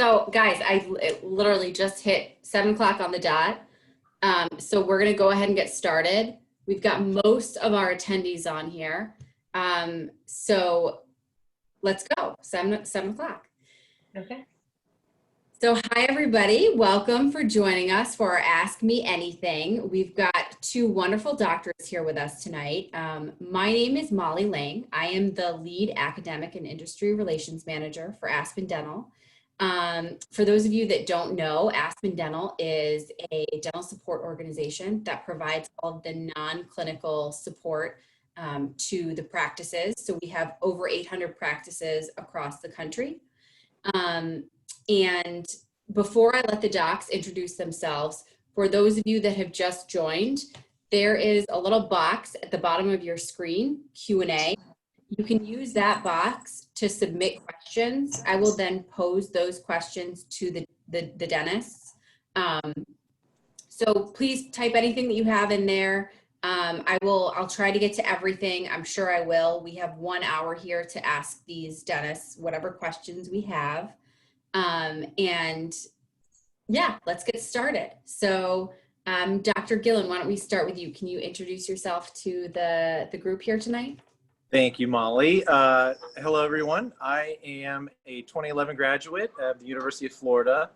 So guys, it literally just hit 7 o'clock on the dot. So we're gonna go ahead and get started. We've got most of our attendees on here. So let's go, 7 o'clock. Okay. So hi everybody, welcome for joining us for our Ask Me Anything. We've got two wonderful doctors here with us tonight. My name is Molly Lang. I am the lead academic and industry relations manager for Aspen Dental. For those of you that don't know, Aspen Dental is a dental support organization that provides all of the non-clinical support to the practices. So we have over 800 practices across the country. And before I let the docs introduce themselves, for those of you that have just joined, there is a little box at the bottom of your screen, Q&A. You can use that box to submit questions. I will then pose those questions to the dentists. So please type anything that you have in there. I'll try to get to everything. I'm sure I will. We have 1 hour here to ask these dentists whatever questions we have. And yeah, let's get started. So Dr. Gillan, why don't we start with you? Can you introduce yourself to the group here tonight? Thank you, Molly. Hello, everyone. I am a 2011 graduate of the University of Florida.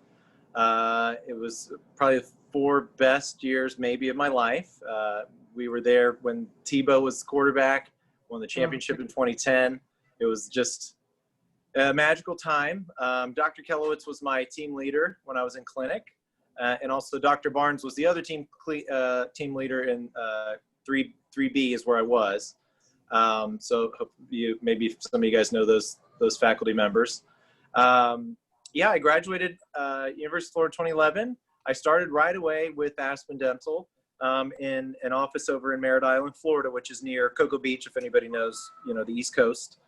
It was probably the 4 best years maybe of my life. We were there when Tebow was quarterback, won the championship in 2010. It was just a magical time. Dr. Kellowitz was my team leader when I was in clinic. And also Dr. Barnes was the other team leader in 3B is where I was. So maybe some of you guys know those faculty members. Yeah, I graduated University of Florida 2011. I started right away with Aspen Dental in an office over in Merritt Island, Florida, which is near Cocoa Beach, if anybody knows, the East Coast.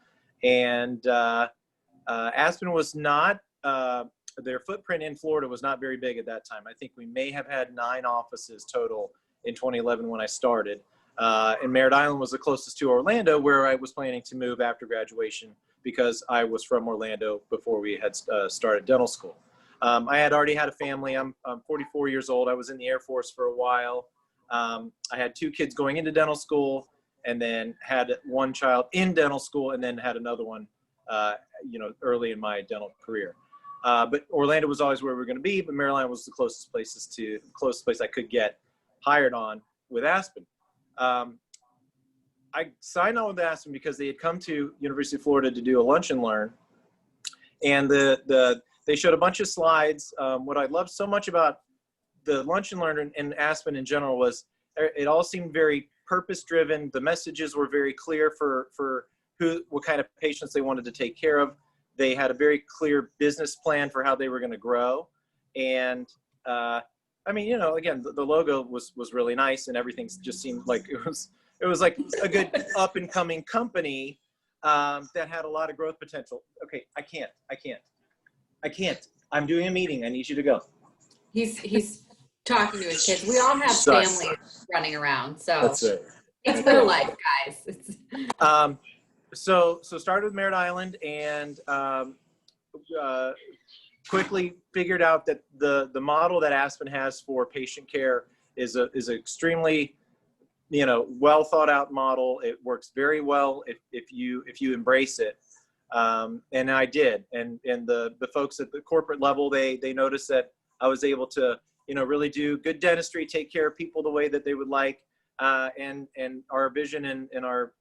And Aspen was not, their footprint in Florida was not very big at that time. I think we may have had 9 offices total in 2011 when I started. And Merritt Island was the closest to Orlando, where I was planning to move after graduation because I was from Orlando before we had started dental school. I had already had a family. I'm 44 years old. I was in the Air Force for a while. I had 2 kids going into dental school, and then had 1 child in dental school, and then had another one, early in my dental career. But Orlando was always where we were going to be, but Maryland was the closest place I could get hired on with Aspen. I signed on with Aspen because they had come to University of Florida to do a lunch and learn, and they showed a bunch of slides. What I loved so much about the lunch and learn and Aspen in general was it all seemed very purpose-driven. The messages were very clear for what kind of patients they wanted to take care of. They had a very clear business plan for how they were going to grow. And again, the logo was really nice, and everything just seemed like it was like a good up and coming company that had a lot of growth potential. Okay, I can't. I'm doing a meeting. I need you to go. He's talking to his kids. We all have families running around, so that's it. It's real life, guys. So started with Merritt Island, and quickly figured out that the model that Aspen has for patient care is an extremely well thought out model. It works very well if you embrace it, and I did. And the folks at the corporate level, they noticed that I was able to really do good dentistry, take care of people the way that they would like, and our vision and our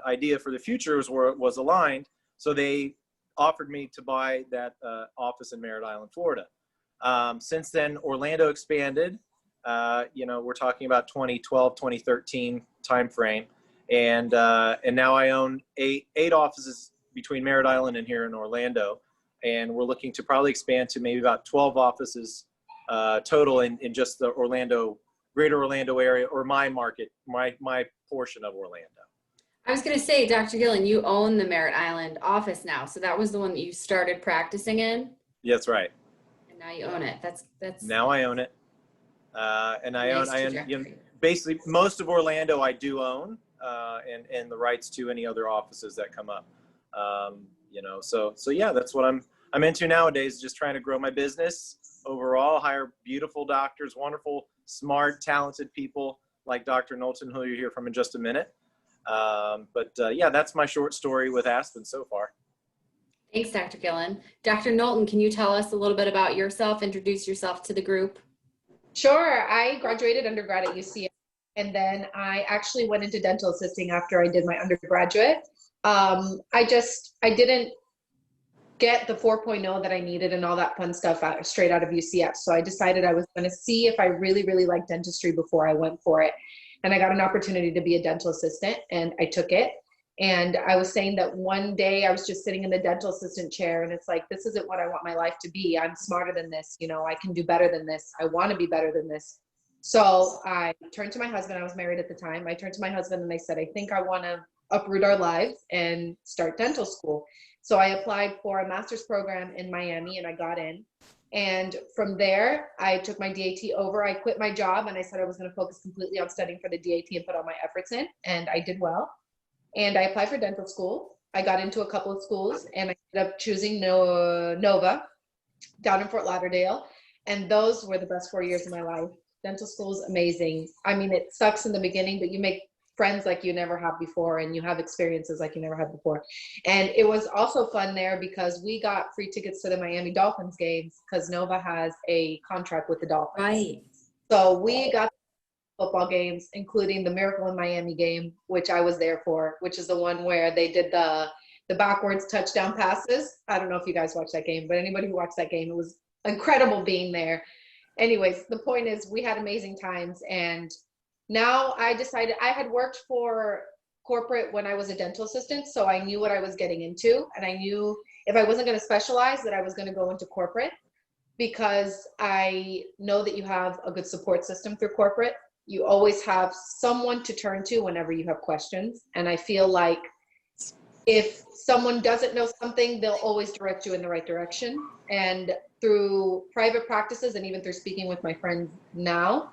idea for the future was aligned. So they offered me to buy that office in Merritt Island, Florida. Since then, Orlando expanded. We're talking about 2012, 2013 timeframe, and now I own eight offices between Merritt Island and here in Orlando, and we're looking to probably expand to maybe about 12 offices total in just the greater Orlando area, or my market, my portion of Orlando. I was going to say, Dr. Gillan, you own the Merritt Island office now. So that was the one that you started practicing in? Yeah, that's right. And now you own it. That's Now I own it. And I own basically most of Orlando I do own, and the rights to any other offices that come up. So yeah, that's what I'm into nowadays, just trying to grow my business overall, hire beautiful doctors, wonderful, smart, talented people like Dr. Knowlton, who you'll hear from in just a minute. Yeah, that's my short story with Aspen so far. Thanks, Dr. Gillan. Dr. Knowlton, can you tell us a little bit about yourself, introduce yourself to the group? Sure. I graduated undergrad at UCF, and then I actually went into dental assisting after I did my undergraduate. I didn't get the 4.0 that I needed and all that fun stuff straight out of UCF. So I decided I was going to see if I really, really liked dentistry before I went for it. And I got an opportunity to be a dental assistant, and I took it. And I was saying that one day I was just sitting in the dental assistant chair, and it's like, this isn't what I want my life to be. I'm smarter than this. You know, I can do better than this. I want to be better than this. So I turned to my husband. I was married at the time. I turned to my husband and I said, I think I want to uproot our lives and start dental school. So I applied for a master's program in Miami, and I got in. And from there, I took my DAT over. I quit my job, and I said I was going to focus completely on studying for the DAT and put all my efforts in. And I did well. And I applied for dental school. I got into a couple of schools, and I ended up choosing Nova down in Fort Lauderdale. And those were the best 4 years of my life. Dental school is amazing. I mean, it sucks in the beginning, but you make friends like you never have before, and you have experiences like you never had before. And it was also fun there because we got free tickets to the Miami Dolphins games because Nova has a contract with the Dolphins. Right. So we got football games, including the Miracle in Miami game, which I was there for, which is the one where they did the backwards touchdown passes. I don't know if you guys watched that game, but anybody who watched that game, it was incredible being there. Anyways, the point is we had amazing times. And now I decided, I had worked for corporate when I was a dental assistant, so I knew what I was getting into. And I knew if I wasn't going to specialize, that I was going to go into corporate, because I know that you have a good support system through corporate. You always have someone to turn to whenever you have questions. And I feel like if someone doesn't know something, they'll always direct you in the right direction. And through private practices, and even through speaking with my friends now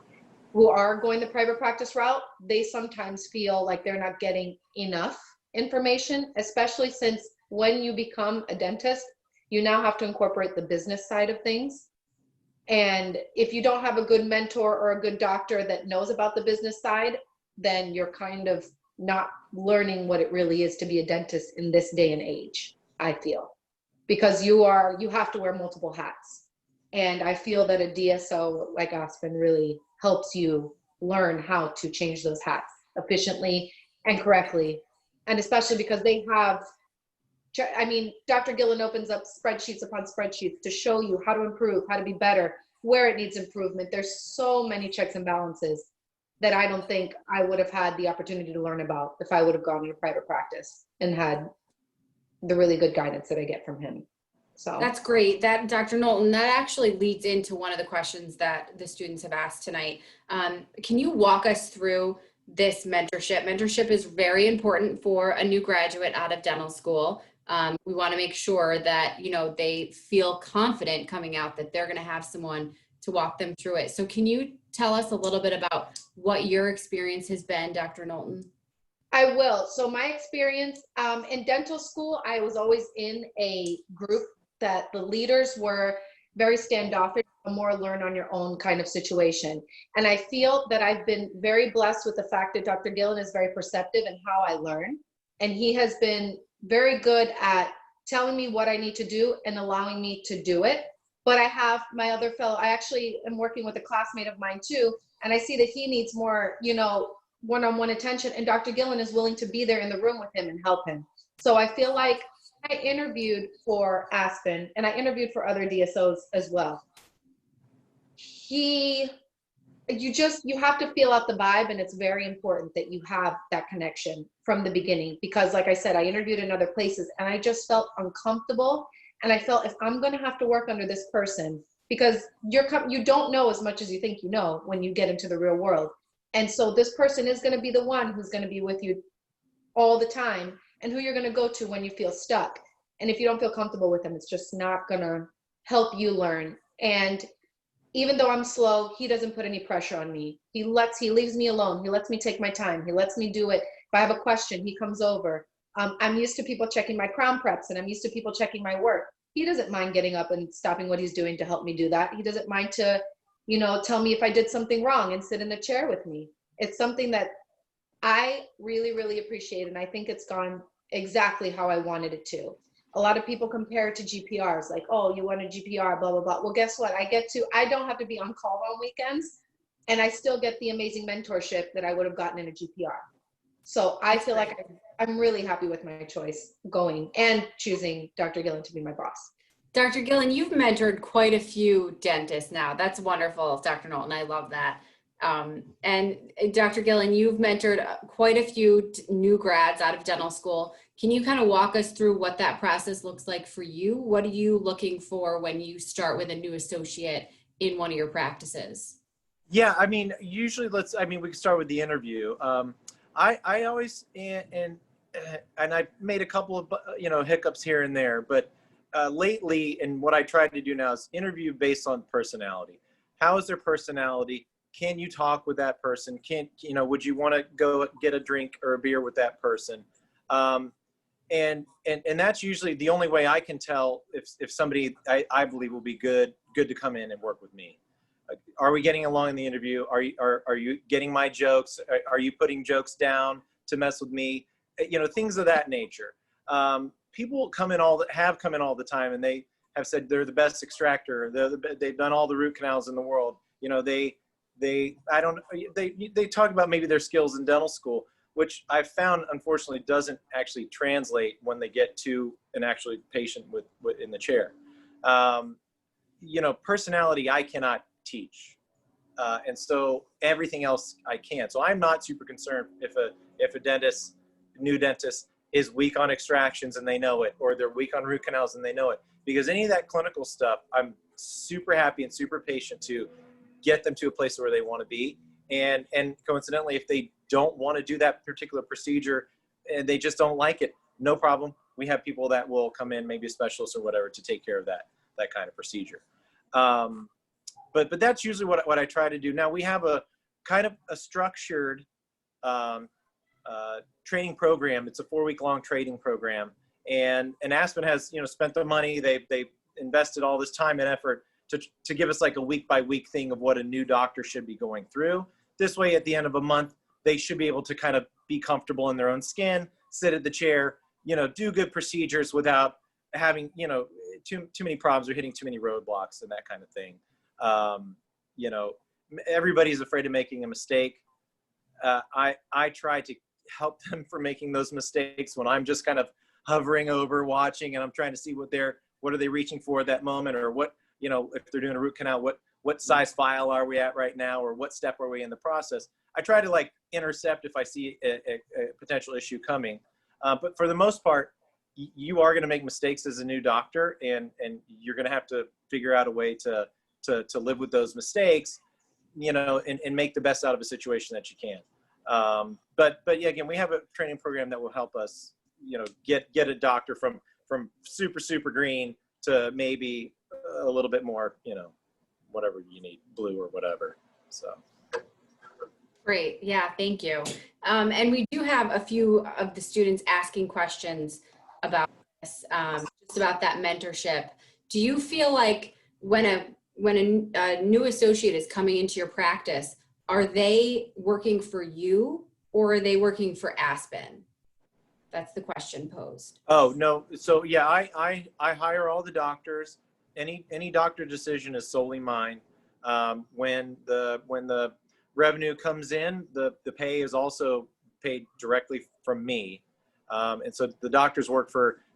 who are going the private practice route, they sometimes feel like they're not getting enough information, especially since when you become a dentist, you now have to incorporate the business side of things. And if you don't have a good mentor or a good doctor that knows about the business side, then you're kind of not learning what it really is to be a dentist in this day and age, I feel, because you have to wear multiple hats. And I feel that a DSO like Aspen really helps you learn how to change those hats efficiently and correctly. And especially because they have, I mean, Dr. Gillan opens up spreadsheets upon spreadsheets to show you how to improve, how to be better, where it needs improvement. There's so many checks and balances that I don't think I would have had the opportunity to learn about if I would have gone into private practice and had the really good guidance that I get from him. So that's great. That, Dr. Knowlton, that actually leads into one of the questions that the students have asked tonight. Can you walk us through this mentorship? Mentorship is very important for a new graduate out of dental school. We want to make sure that, you know, they feel confident coming out that they're going to have someone to walk them through it. So can you tell us a little bit about what your experience has been, Dr. Knowlton? I will. So my experience in dental school, I was always in a group that the leaders were very standoffish, a more learn on your own kind of situation. And I feel that I've been very blessed with the fact that Dr. Gillan is very perceptive in how I learn. And he has been very good at telling me what I need to do and allowing me to do it. But I have my other fellow, I actually am working with a classmate of mine too, and I see that he needs more, you know, one-on-one attention, and Dr. Gillan is willing to be there in the room with him and help him. So I feel like I interviewed for Aspen, and I interviewed for other DSOs as well. You have to feel out the vibe, and it's very important that you have that connection from the beginning, because like I said, I interviewed in other places and I just felt uncomfortable. And I felt, if I'm going to have to work under this person, because you don't know as much as you think you know when you get into the real world. And so this person is going to be the one who's going to be with you all the time, and who you're going to go to when you feel stuck. And if you don't feel comfortable with them, it's just not going to help you learn. And even though I'm slow, he doesn't put any pressure on me. He leaves me alone. He lets me take my time. He lets me do it. If I have a question, he comes over. I'm used to people checking my crown preps, and I'm used to people checking my work. he doesn't mind getting up and stopping what he's doing to help me do that. He doesn't mind to, you know, tell me if I did something wrong and sit in the chair with me. It's something that I really, really appreciate, and I think it's gone exactly how I wanted it to. A lot of people compare it to GPRs, like, oh, you want a GPR, blah, blah, blah. Well, guess what? I don't have to be on call on weekends, and I still get the amazing mentorship that I would have gotten in a GPR. So I feel like I'm really happy with my choice going and choosing Dr. Gillan to be my boss. Dr. Gillan, you've mentored quite a few dentists now. That's wonderful, Dr. Knowlton. I love that. And Dr. Gillan, you've mentored quite a few new grads out of dental school. Can you kind of walk us through what that process looks like for you? What are you looking for when you start with a new associate in one of your practices? Yeah, I mean, usually we can start with the interview. I always, and I made a couple of, hiccups here and there, but lately, and what I try to do now is interview based on personality. How is their personality? Can you talk with that person? Would you want to go get a drink or a beer with that person? And that's usually the only way I can tell if somebody I believe will be good to come in and work with me. Are we getting along in the interview? Are you getting my jokes? Are you putting jokes down to mess with me? Things of that nature. People have come in all the time, and they have said they're the best extractor. They've done all the root canals in the world. They talk about maybe their skills in dental school, which I've found unfortunately doesn't actually translate when they get to an actual patient with in the chair. Personality I cannot teach, and so everything else I can. So I'm not super concerned if a new dentist is weak on extractions and they know it, or they're weak on root canals and they know it, because any of that clinical stuff, I'm super happy and super patient to get them to a place where they want to be. And coincidentally, if they don't want to do that particular procedure and they just don't like it, no problem. We have people that will come in, maybe a specialist or whatever, to take care of that kind of procedure. But that's usually what I try to do. Now we have a kind of a structured training program. It's a 4-week-long training program, and Aspen has spent the money. They've invested all this time and effort to give us like a week-by-week thing of what a new doctor should be going through. This way, at the end of a month, they should be able to kind of be comfortable in their own skin, sit at the chair, do good procedures without having too many problems or hitting too many roadblocks and that kind of thing. Everybody's afraid of making a mistake. I try to help them from making those mistakes when I'm just kind of hovering over, watching, and I'm trying to see what are they reaching for at that moment, or what, if they're doing a root canal, what size file are we at right now, or what step are we in the process. I try to intercept if I see a potential issue coming. But for the most part, you are going to make mistakes as a new doctor, and you're going to have to figure out a way to live with those mistakes, and make the best out of a situation that you can. But yeah, again, we have a training program that will help us, get a doctor from super green to maybe a little bit more, whatever you need, blue or whatever. So. Great. Yeah, thank you. And we do have a few of the students asking questions about this, just about that mentorship. Do you feel like when a new associate is coming into your practice, are they working for you or are they working for Aspen? That's the question posed. Oh, no. So yeah, I hire all the doctors. Any doctor decision is solely mine. When the revenue comes in, the pay is also paid directly from me. And so the doctors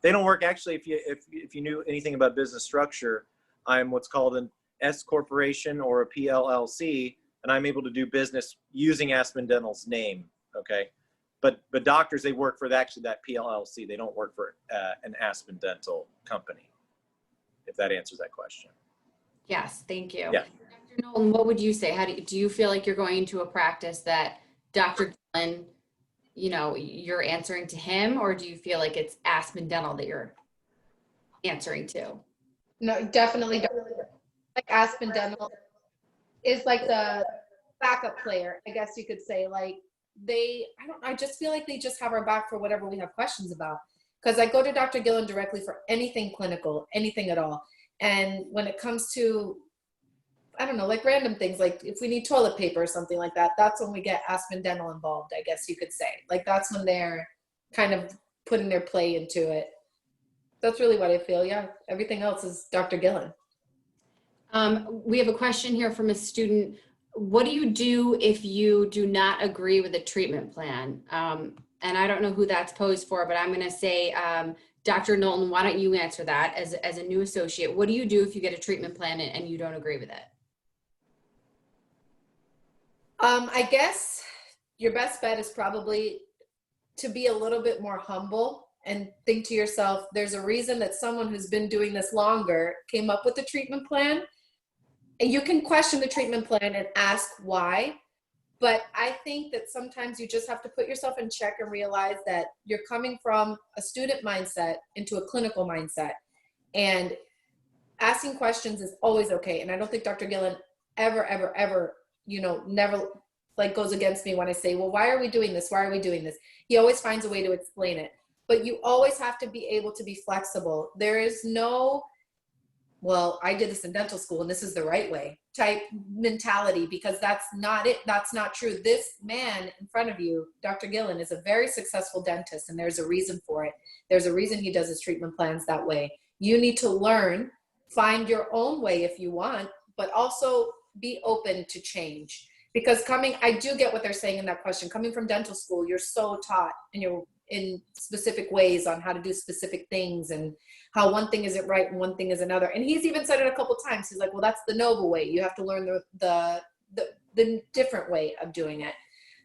they don't work, actually, if you knew anything about business structure, I'm what's called an S corporation or a PLLC, and I'm able to do business using Aspen Dental's name. Okay. But doctors, they work for that PLLC. They don't work for an Aspen Dental company, if that answers that question. Yes, thank you. Yeah. Dr. Knowlton, what would you say? Do you feel like you're going into a practice that Dr. Gillan, you're answering to him, or do you feel like it's Aspen Dental that you're answering to? No, definitely. Like Aspen Dental is like the backup player, I guess you could say. Like I just feel like they just have our back for whatever we have questions about. because I go to Dr. Gillan directly for anything clinical, anything at all. And when it comes to, I don't know, like random things, like if we need toilet paper or something like that, that's when we get Aspen Dental involved, I guess you could say. Like that's when they're kind of putting their play into it. That's really what I feel. Yeah. Everything else is Dr. Gillan. We have a question here from a student. What do you do if you do not agree with a treatment plan? And I don't know who that's posed for, but I'm going to say, Dr. Knowlton, why don't you answer that as a new associate? What do you do if you get a treatment plan and you don't agree with it? I guess your best bet is probably to be a little bit more humble and think to yourself, there's a reason that someone who's been doing this longer came up with the treatment plan. And you can question the treatment plan and ask why. But I think that sometimes you just have to put yourself in check and realize that you're coming from a student mindset into a clinical mindset. And asking questions is always okay. And I don't think Dr. Gillan ever, never like goes against me when I say, well, why are we doing this? Why are we doing this? He always finds a way to explain it. But you always have to be able to be flexible. There is no, well, I did this in dental school and this is the right way type mentality, because that's not it. That's not true. This man in front of you, Dr. Gillan, is a very successful dentist, and there's a reason for it. There's a reason he does his treatment plans that way. You need to learn, find your own way if you want, but also be open to change. Because I do get what they're saying in that question. Coming from dental school, you're so taught and you're in specific ways on how to do specific things and how one thing isn't right and one thing is another. And he's even said it a couple times. He's like, well, that's the noble way. You have to learn the different way of doing it.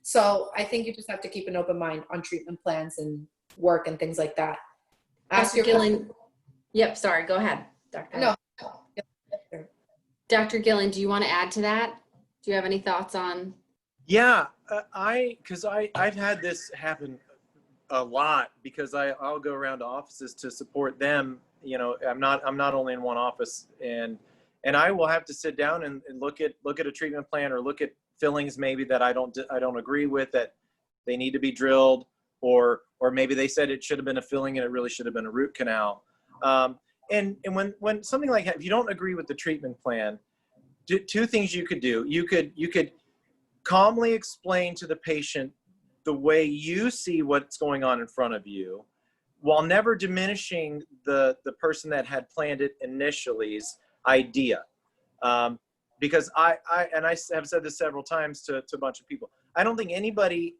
So I think you just have to keep an open mind on treatment plans and work and things like that. Dr. Gillan. Yep. Sorry. Go ahead, Dr. No. Dr. Gillan, do you want to add to that? Do you have any thoughts on? Yeah, I've had this happen a lot, because I'll go around to offices to support them. You know, I'm not only in one office, and I will have to sit down and look at a treatment plan, or look at fillings maybe that I don't agree with, that they need to be drilled, or maybe they said it should have been a filling and it really should have been a root canal. And when something like that, if you don't agree with the treatment plan, two things you could do. You could calmly explain to the patient the way you see what's going on in front of you, while never diminishing the person that had planned it initially's idea. Because I have said this several times to a bunch of people. I don't think anybody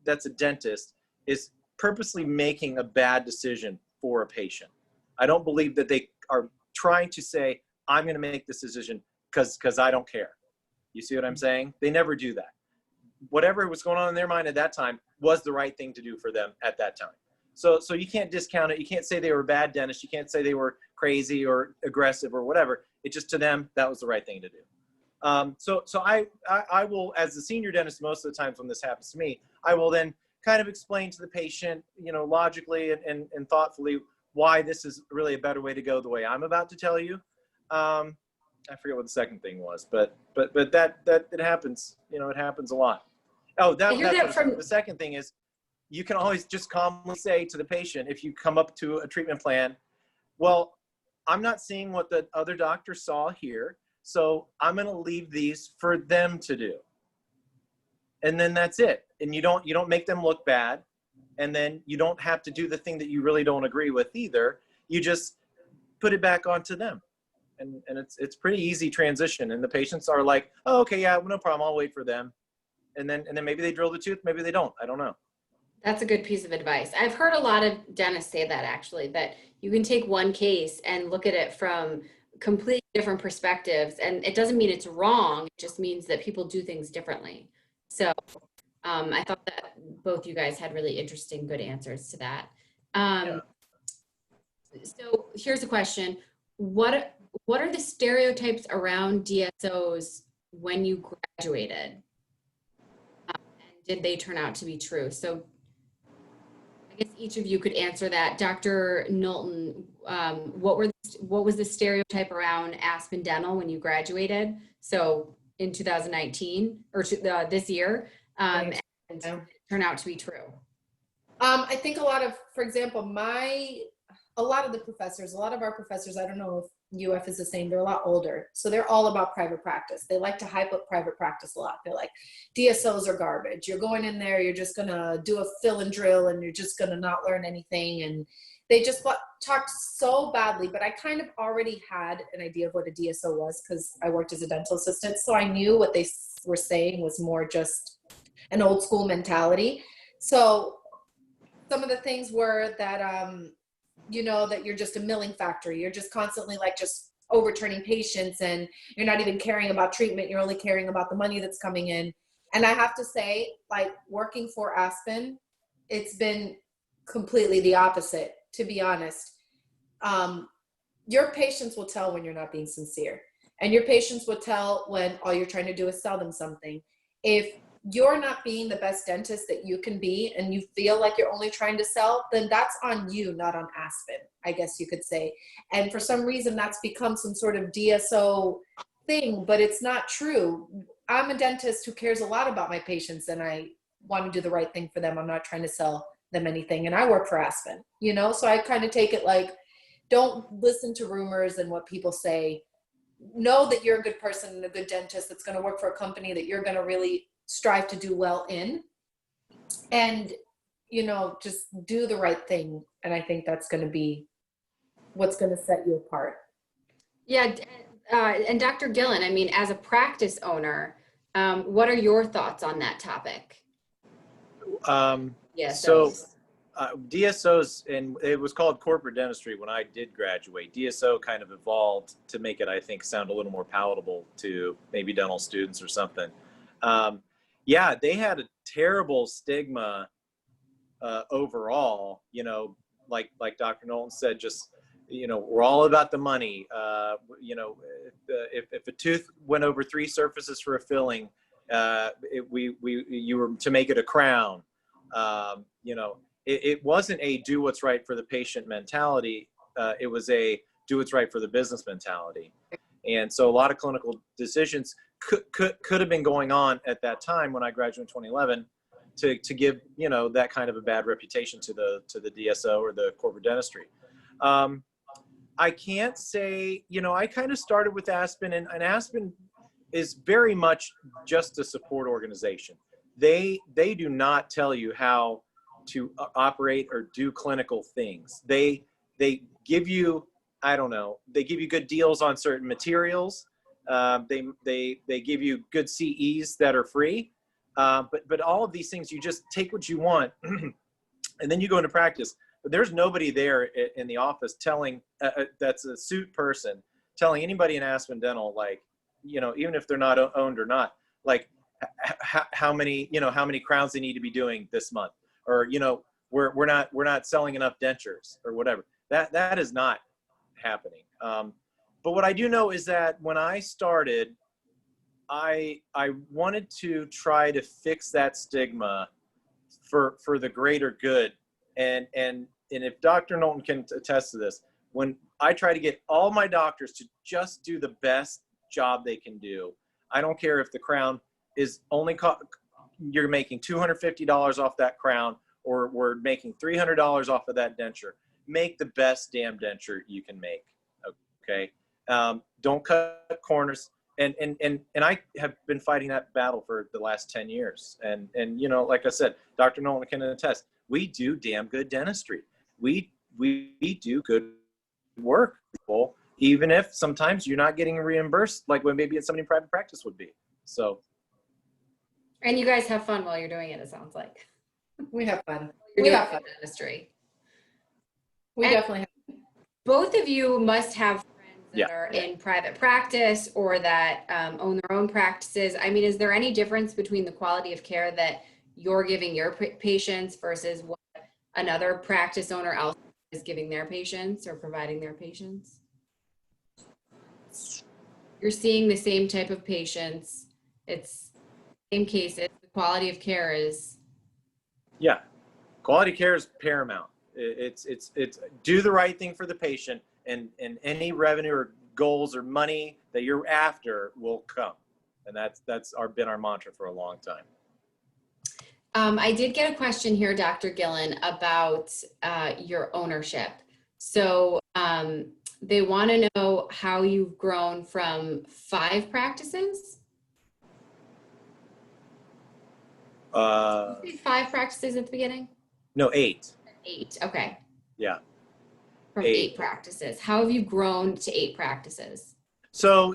that's a dentist is purposely making a bad decision for a patient. I don't believe that they are trying to say, I'm going to make this decision because I don't care. You see what I'm saying? They never do that. Whatever was going on in their mind at that time was the right thing to do for them at that time. So you can't discount it. You can't say they were a bad dentist. You can't say they were crazy or aggressive or whatever. It just, to them, that was the right thing to do. So I will, as the senior dentist, most of the times when this happens to me, I will then kind of explain to the patient, logically and thoughtfully, why this is really a better way to go the way I'm about to tell you. I forget what the second thing was, but that it happens. It happens a lot. Oh, the second thing is, you can always just calmly say to the patient, if you come up to a treatment plan, well, I'm not seeing what the other doctor saw here, so I'm going to leave these for them to do. And then that's it. And you don't make them look bad, and then you don't have to do the thing that you really don't agree with either. You just put it back onto them. And it's pretty easy transition, and the patients are like, oh, okay, yeah, no problem, I'll wait for them. And then maybe they drill the tooth, maybe they don't. I don't know. That's a good piece of advice. I've heard a lot of dentists say that, actually, that you can take one case and look at it from completely different perspectives, and it doesn't mean it's wrong. It just means that people do things differently. So I thought that both you guys had really interesting, good answers to that. So here's a question. What are the stereotypes around DSOs when you graduated? And did they turn out to be true? So I guess each of you could answer that. Dr. Knowlton, what was the stereotype around Aspen Dental when you graduated? So in 2019 or this year, and turn out to be true. I think a lot of, for example, a lot of the professors, a lot of our professors, I don't know if UF is the same, they're a lot older. So they're all about private practice. They like to hype up private practice a lot. They're like, DSOs are garbage. You're going in there, you're just going to do a fill and drill and you're just going to not learn anything. And they just talked so badly, but I kind of already had an idea of what a DSO was because I worked as a dental assistant. So I knew what they were saying was more just an old school mentality. So some of the things were that, you know, that you're just a milling factory. You're just constantly like just overturning patients and you're not even caring about treatment. You're only caring about the money that's coming in. And I have to say, like working for Aspen, it's been completely the opposite, to be honest. Your patients will tell when you're not being sincere. And your patients will tell when all you're trying to do is sell them something. If you're not being the best dentist that you can be and you feel like you're only trying to sell, then that's on you, not on Aspen, I guess you could say. And for some reason that's become some sort of DSO thing, but it's not true. I'm a dentist who cares a lot about my patients and I want to do the right thing for them. I'm not trying to sell them anything. And I work for Aspen, you know? So I kind of take it like, don't listen to rumors and what people say. Know that you're a good person and a good dentist that's going to work for a company that you're going to really strive to do well in, and you know, just do the right thing. And I think that's going to be what's going to set you apart. Yeah, and Dr. Gillan, I mean, as a practice owner, what are your thoughts on that topic? Yeah, so DSOs, and it was called corporate dentistry when I did graduate. DSO kind of evolved to make it, I think, sound a little more palatable to maybe dental students or something. Yeah, they had a terrible stigma overall, you know, like Dr. Knowlton said, just, you know, we're all about the money. You know, if a tooth went over 3 surfaces for a filling, you were to make it a crown. You know, it wasn't a do what's right for the patient mentality. It was a do what's right for the business mentality. And so a lot of clinical decisions could have been going on at that time when I graduated in 2011 to give, you know, that kind of a bad reputation to the DSO or the corporate dentistry. I can't say, you know, I kind of started with Aspen, and Aspen is very much just a support organization. They do not tell you how to operate or do clinical things. They give you, I don't know, they give you good deals on certain materials. They give you good CEs that are free. But all of these things, you just take what you want and then you go into practice. But there's nobody there in the office telling, that's a suit person, telling anybody in Aspen Dental, like, you know, even if they're not owned or not, like how many crowns they need to be doing this month, or, you know, we're not selling enough dentures or whatever. That is not happening. But what I do know is that when I started, I wanted to try to fix that stigma for the greater good. And if Dr. Knowlton can attest to this, when I try to get all my doctors to just do the best job they can do, I don't care if the crown is only you're making $250 off that crown, or we're making $300 off of that denture. Make the best damn denture you can make. Okay. Don't cut corners. And I have been fighting that battle for the last 10 years. And you know, like I said, Dr. Knowlton can attest, we do damn good dentistry. We do good work, even if sometimes you're not getting reimbursed like when maybe somebody in private practice would be. So. And you guys have fun while you're doing it, it sounds like. We have fun. We have fun dentistry. We definitely have. Both of you must have friends that are in private practice or that own their own practices. I mean, is there any difference between the quality of care that you're giving your patients versus what another practice owner else is giving their patients or providing their patients? You're seeing the same type of patients. It's same cases. The quality of care is. Yeah, quality care is paramount. It's do the right thing for the patient, and any revenue or goals or money that you're after will come. And that's been our mantra for a long time. I did get a question here, Dr. Gillan, about your ownership. So they want to know how you've grown from 5 practices. Did you say 5 practices at the beginning? No, 8. 8. Okay. Yeah. From 8. 8 practices. How have you grown to 8 practices? So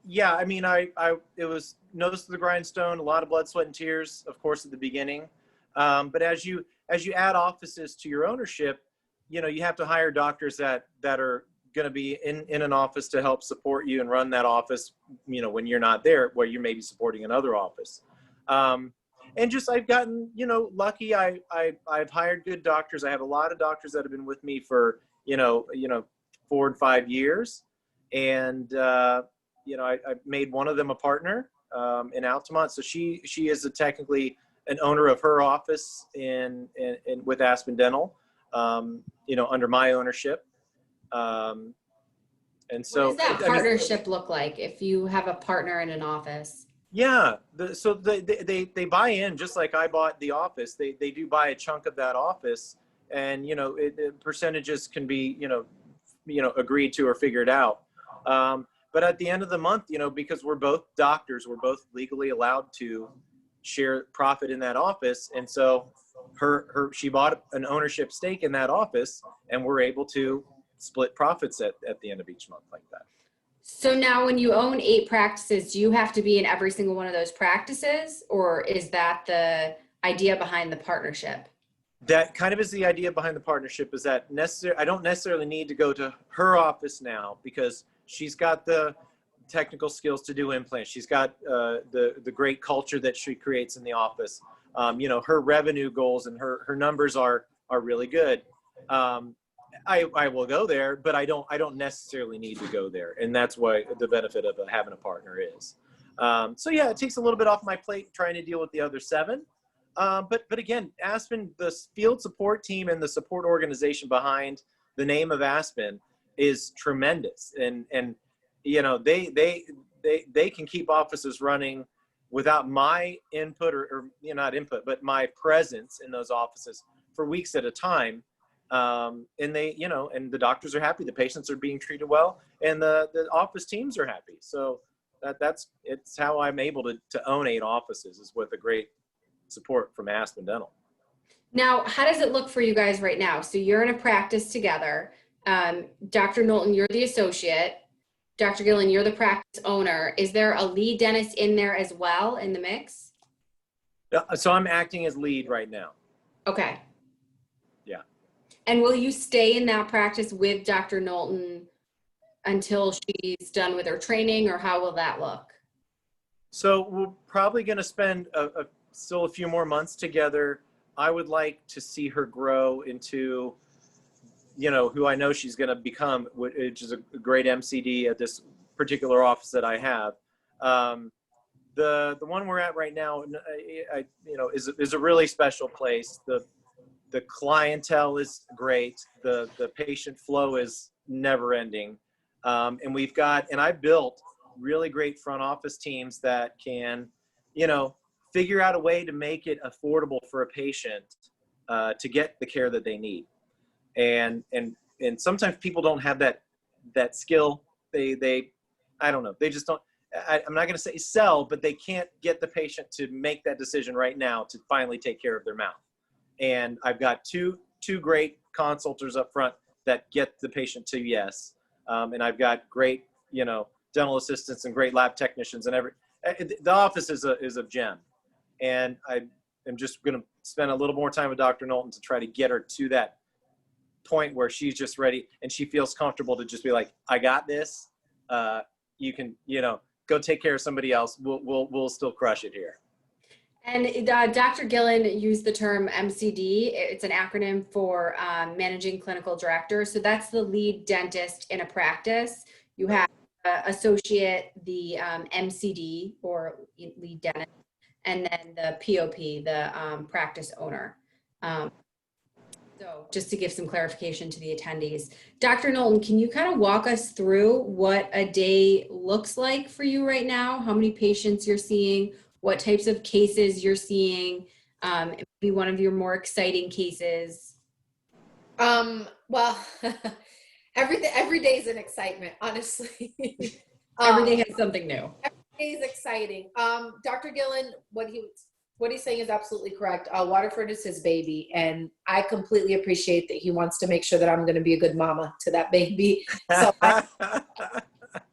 yeah, I mean, it was nose to the grindstone, a lot of blood, sweat, and tears, of course, at the beginning. But as you add offices to your ownership, you know, you have to hire doctors that are going to be in an office to help support you and run that office, you know, when you're not there, where you may be supporting another office. And just, I've gotten, you know, lucky. I've hired good doctors. I have a lot of doctors that have been with me for, you know, 4 and 5 years. And, you know, I made one of them a partner in Altamont. So she is technically an owner of her office in with Aspen Dental, you know, under my ownership. And so What does that partnership look like if you have a partner in an office? Yeah, so they buy in just like I bought the office. They do buy a chunk of that office, and you know, percentages can be you know agreed to or figured out. But at the end of the month, you know, because we're both doctors, we're both legally allowed to share profit in that office, and so she bought an ownership stake in that office, and we're able to split profits at the end of each month like that. So now when you own 8 practices, do you have to be in every single one of those practices, or is that the idea behind the partnership? That kind of is the idea behind the partnership, is that I don't necessarily need to go to her office now because she's got the technical skills to do implants. She's got the great culture that she creates in the office. You know, her revenue goals and her numbers are really good. I will go there, but I don't necessarily need to go there, and that's why the benefit of having a partner is. So yeah, it takes a little bit off my plate trying to deal with the other 7. But again, Aspen, the field support team and the support organization behind the name of Aspen is tremendous, and you know they can keep offices running without my input or you know, not input, but my presence in those offices for weeks at a time. And they, you know, and the doctors are happy, the patients are being treated well, and the office teams are happy. So it's how I'm able to own 8 offices, is with a great support from Aspen Dental. Now, how does it look for you guys right now? So you're in a practice together. Dr. Knowlton, you're the associate. Dr. Gillan, you're the practice owner. Is there a lead dentist in there as well in the mix? So I'm acting as lead right now. Okay. Yeah. And will you stay in that practice with Dr. Knowlton until she's done with her training, or how will that look? So we're probably going to spend still a few more months together. I would like to see her grow into, you know, who I know she's going to become, which is a great MCD at this particular office that I have. The one we're at right now, you know, is a really special place. The clientele is great. The patient flow is never ending. And I built really great front office teams that can, you know, figure out a way to make it affordable for a patient to get the care that they need. And sometimes people don't have that skill. They I don't know. They just don't. I'm not going to say sell, but they can't get the patient to make that decision right now to finally take care of their mouth. And I've got two great consultors up front that get the patient to yes. And I've got great, you know, dental assistants and great lab technicians, and the office is a gem. And I am just going to spend a little more time with Dr. Knowlton to try to get her to that point where she's just ready and she feels comfortable to just be like, I got this. You can, you know, go take care of somebody else. We'll still crush it here. And Dr. Gillan used the term MCD. It's an acronym for Managing Clinical Director. So that's the lead dentist in a practice. You have associate, the MCD or lead dentist, and then the POP, the practice owner. So just to give some clarification to the attendees. Dr. Knowlton, can you kind of walk us through what a day looks like for you right now? How many patients you're seeing, what types of cases you're seeing, Maybe one of your more exciting cases? Well, every day is an excitement, honestly. Every day has something new. Every day is exciting. Dr. Gillan, what he's saying is absolutely correct. Waterford is his baby, and I completely appreciate that he wants to make sure that I'm going to be a good mama to that baby. So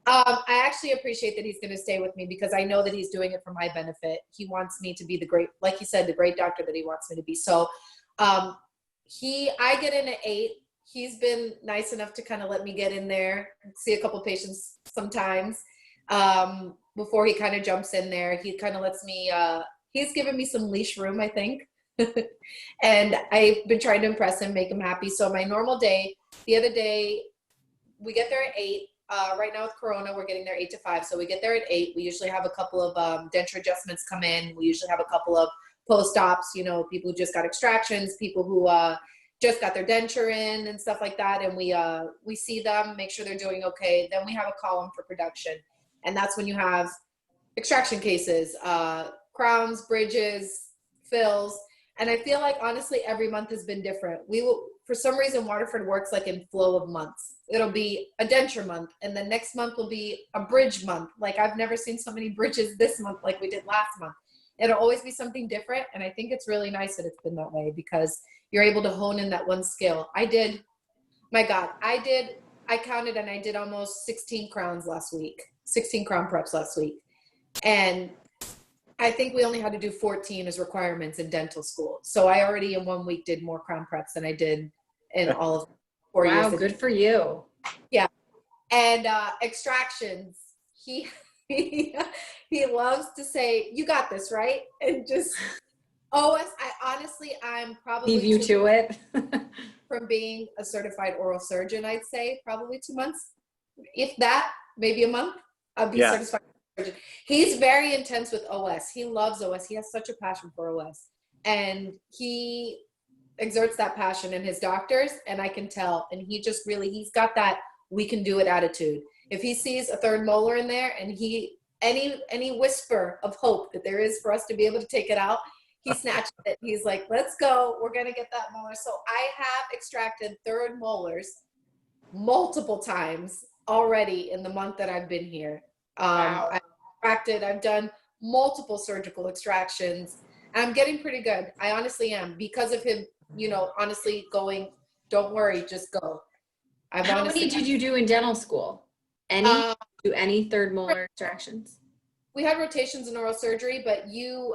I actually appreciate that he's going to stay with me because I know that he's doing it for my benefit. He wants me to be the great, like he said, the great doctor that he wants me to be. So I get in at 8. He's been nice enough to kind of let me get in there, see a couple patients sometimes before he kind of jumps in there. He kind of lets me, he's given me some leash room, I think. And I've been trying to impress him, make him happy. So my normal day, the other day, we get there at 8. Right now with Corona, we're getting there 8 to 5. So we get there at 8. We usually have a couple of denture adjustments come in. We usually have a couple of post-ops, people who just got extractions, people who just got their denture in and stuff like that. And we see them, make sure they're doing okay. Then we have a column for production. And that's when you have extraction cases, crowns, bridges, fills. And I feel like, honestly, every month has been different. For some reason, Waterford works like in flow of months. It'll be a denture month, and the next month will be a bridge month. Like, I've never seen so many bridges this month like we did last month. It'll always be something different, and I think it's really nice that it's been that way because you're able to hone in that one skill. I counted and I did almost 16 crowns last week, 16 crown preps last week. And I think we only had to do 14 as requirements in dental school. So I already in 1 week did more crown preps than I did in all of 4 years. Wow, good for you. Yeah. And extractions, he loves to say, "You got this, right?" And just I'm probably Leave you to it. from being a certified oral surgeon, I'd say probably 2 months, if that, maybe a month. I'll be certified surgeon. He's very intense with OS. He loves OS. He has such a passion for OS, and he exerts that passion in his doctors, and I can tell. And he's got that "we can do it" attitude. If he sees a third molar in there, and any whisper of hope that there is for us to be able to take it out, he snatches it. He's like, "Let's go. We're going to get that molar." So I have extracted third molars multiple times already in the month that I've been here. Wow. I've done multiple surgical extractions. I'm getting pretty good. I honestly am, because of him, honestly going, "Don't worry, just go." How many did you do in dental school? Do any third molar extractions? We had rotations in oral surgery, but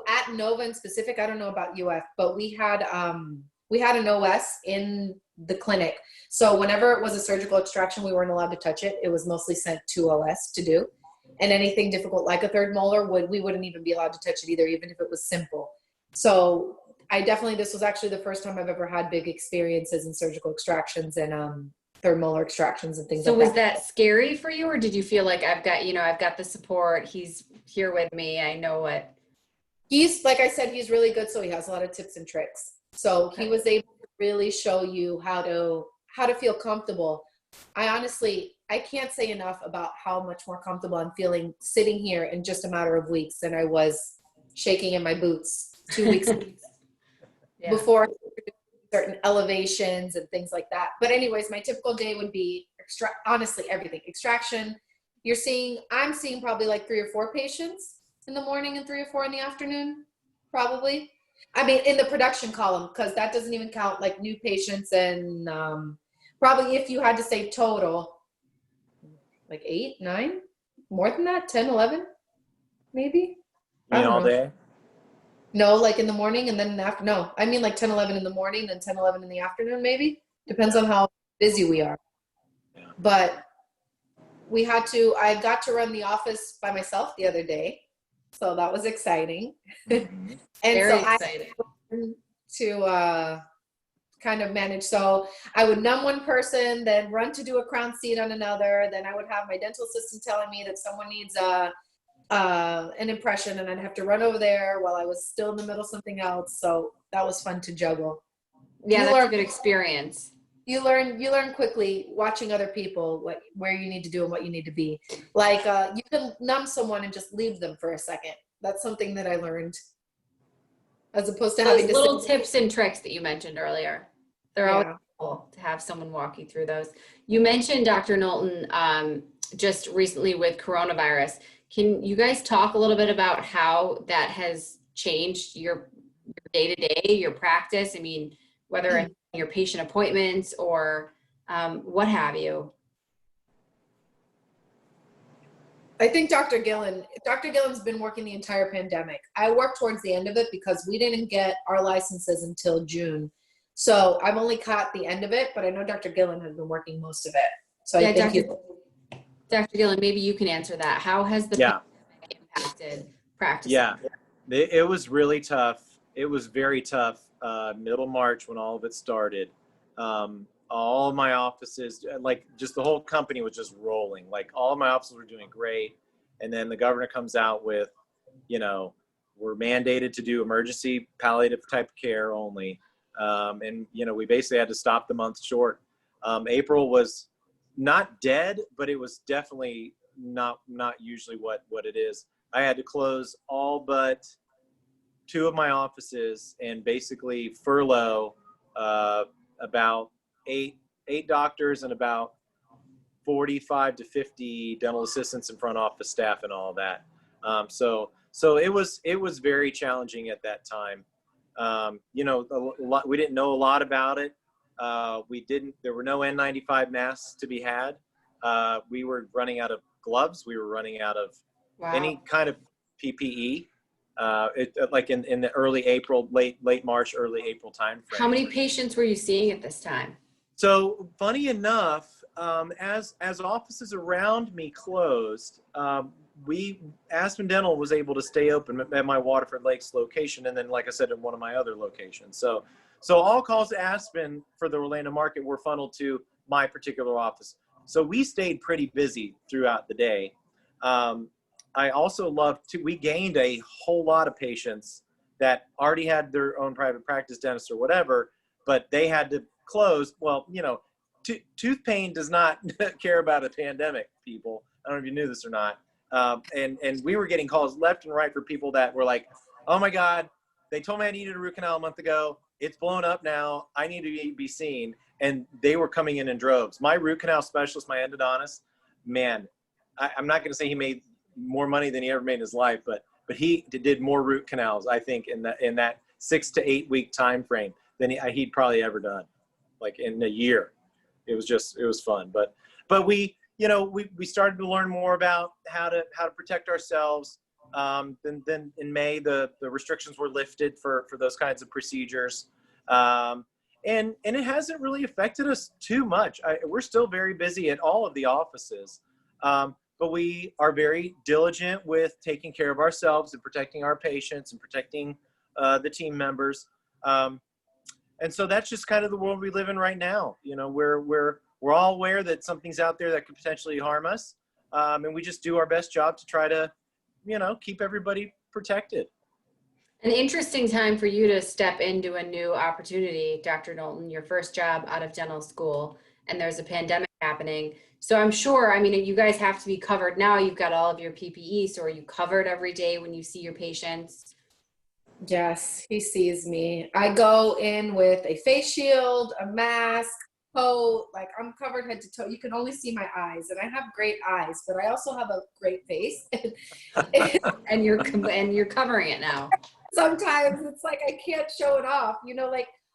at Nova in specific, I don't know about UF, but we had an OS in the clinic. So whenever it was a surgical extraction, we weren't allowed to touch it. It was mostly sent to OS to do. And anything difficult like a third molar, we wouldn't even be allowed to touch it either, even if it was simple. So this was actually the first time I've ever had big experiences in surgical extractions and third molar extractions and things like that. So was that scary for you, or did you feel like I've got the support, he's here with me, I know what? He's, like I said, he's really good, so he has a lot of tips and tricks. So he was able to really show you how to feel comfortable. I can't say enough about how much more comfortable I'm feeling sitting here in just a matter of weeks than I was shaking in my boots 2 weeks before certain elevations and things like that. But anyways, my typical day would be honestly everything. Extraction. I'm seeing probably like 3 or 4 patients in the morning and 3 or 4 in the afternoon, probably. I mean, in the production column, because that doesn't even count like new patients, and probably if you had to say total, like 8, 9, more than that, 10, 11, maybe. You mean all day? No, like in the morning and then in the afternoon. No, I mean like 10, 11 in the morning, then 10, 11 in the afternoon, maybe. Depends on how busy we are. Yeah. But I got to run the office by myself the other day. So that was exciting. Mm-hmm. And Very so exciting. To kind of manage. So I would numb one person, then run to do a crown seat on another. Then I would have my dental assistant telling me that someone needs an impression, and I'd have to run over there while I was still in the middle of something else. So that was fun to juggle. Yeah, that's a good experience. You learn quickly watching other people where you need to do and what you need to be. Like you can numb someone and just leave them for a second. That's something that I learned. as opposed to having Those to little sit. tips and tricks that you mentioned earlier. They're always Yeah. cool to have someone walk you through those. You mentioned, Dr. Knowlton, just recently with coronavirus. Can you guys talk a little bit about how that has changed your day-to-day, your practice? I mean, whether it's your patient appointments or what have you. I think Dr. Gillan's been working the entire pandemic. I worked towards the end of it because we didn't get our licenses until June. So I've only caught the end of it, but I know Dr. Gillan has been working most of it. So Yeah, I think Dr. Gillan, maybe you can answer that. How has the pandemic impacted practice? Yeah, it was really tough. It was very tough. Middle March when all of it started. All of my offices, like just the whole company was just rolling. Like all of my offices were doing great. And then the governor comes out with, we're mandated to do emergency palliative type of care only. And, we basically had to stop the month short. April was not dead, but it was definitely not usually what it is. I had to close all but 2 of my offices and basically furlough about eight doctors and about 45 to 50 dental assistants and front office staff and all of that. So it was very challenging at that time. We didn't know a lot about it. There were no N95 masks to be had. We were running out of gloves. We were running out of any kind of PPE. Like in the early April, late March, early April time frame. How many patients were you seeing at this time? So funny enough, as offices around me closed, Aspen Dental was able to stay open at my Waterford Lakes location, and then, like I said, in one of my other locations. So all calls to Aspen for the Orlando market were funneled to my particular office. So we stayed pretty busy throughout the day. I also we gained a whole lot of patients that already had their own private practice dentist or whatever, but they had to close. Well, tooth pain does not care about a pandemic, people. I don't know if you knew this or not. And we were getting calls left and right for people that were like, oh my God, they told me I needed a root canal a month ago. It's blown up now. I need to be seen. And they were coming in droves. My root canal specialist, my endodontist, man, I'm not going to say he made more money than he ever made in his life, but he did more root canals, I think, in that 6 to 8 week time frame than he'd probably ever done, like in a year. It was fun, but we started to learn more about how to protect ourselves. Then in May the restrictions were lifted for those kinds of procedures, and it hasn't really affected us too much. We're still very busy at all of the offices. But we are very diligent with taking care of ourselves and protecting our patients and protecting the team members. And so that's just kind of the world we live in right now. We're all aware that something's out there that could potentially harm us. And we just do our best job to try to, keep everybody protected. An interesting time for you to step into a new opportunity, Dr. Knowlton, your first job out of dental school, and there's a pandemic happening. So I'm sure, you guys have to be covered now. You've got all of your PPE. So are you covered every day when you see your patients? Yes, he sees me. I go in with a face shield, a mask, coat, like I'm covered head to toe. You can only see my eyes, and I have great eyes, but I also have a great face. And you're covering it now. Sometimes it's like I can't show it off.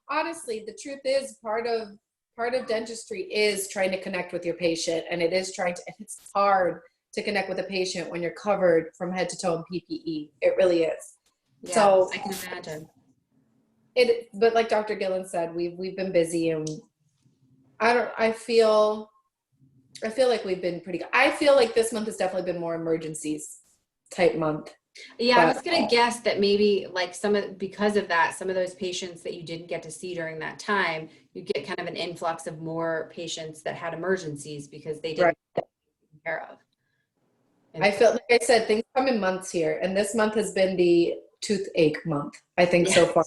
Honestly, the truth is part of dentistry is trying to connect with your patient, and it's hard to connect with a patient when you're covered from head to toe in PPE. It really is. Yeah, so I can imagine. But like Dr. Gillan said, we've been busy, and I feel like we've been pretty good. I feel like this month has definitely been more emergencies type month. Yeah, I was gonna guess that maybe like because of that, some of those patients that you didn't get to see during that time, you get kind of an influx of more patients that had emergencies because they didn't get taken care of. I felt like I said, things come in months here, and this month has been the toothache month, I think, so far.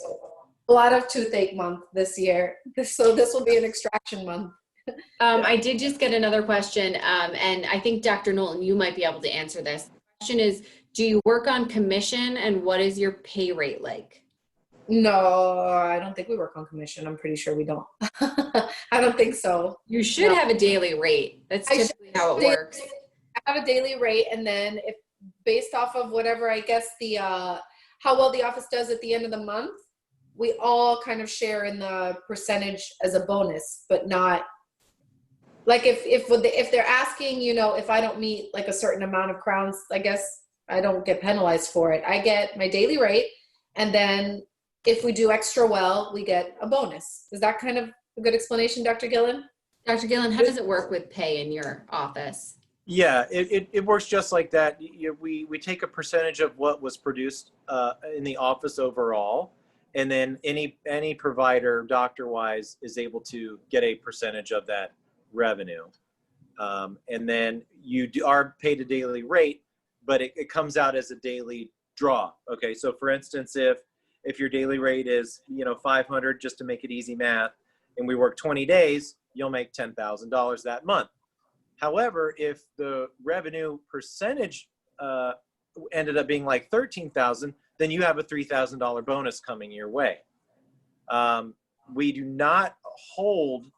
A lot of toothache month this year. So this will be an extraction month. I did just get another question, and I think Dr. Knowlton, you might be able to answer this. The question is, do you work on commission, and what is your pay rate like? No, I don't think we work on commission. I'm pretty sure we don't. I don't think so. You should have a daily rate. That's I should typically how it works. have a daily rate, and then if based off of whatever, I guess the how well the office does at the end of the month, we all kind of share in the percentage as a bonus, but not like if they're asking, you know, if I don't meet like a certain amount of crowns, I guess I don't get penalized for it. I get my daily rate, and then if we do extra well, we get a bonus. Is that kind of a good explanation, Dr. Gillan? Dr. Gillan, how does it work with pay in your office? Yeah, it works just like that. We take a percentage of what was produced in the office overall, and then any provider, doctor-wise, is able to get a percentage of that revenue. And then are paid a daily rate, but it comes out as a daily draw. Okay, so for instance, if your daily rate is, you know, 500, just to make it easy math, and we work 20 days, you'll make $10,000 that month. However, if the revenue percentage ended up being like 13,000, then you have a $3,000 bonus coming your way. We do not hold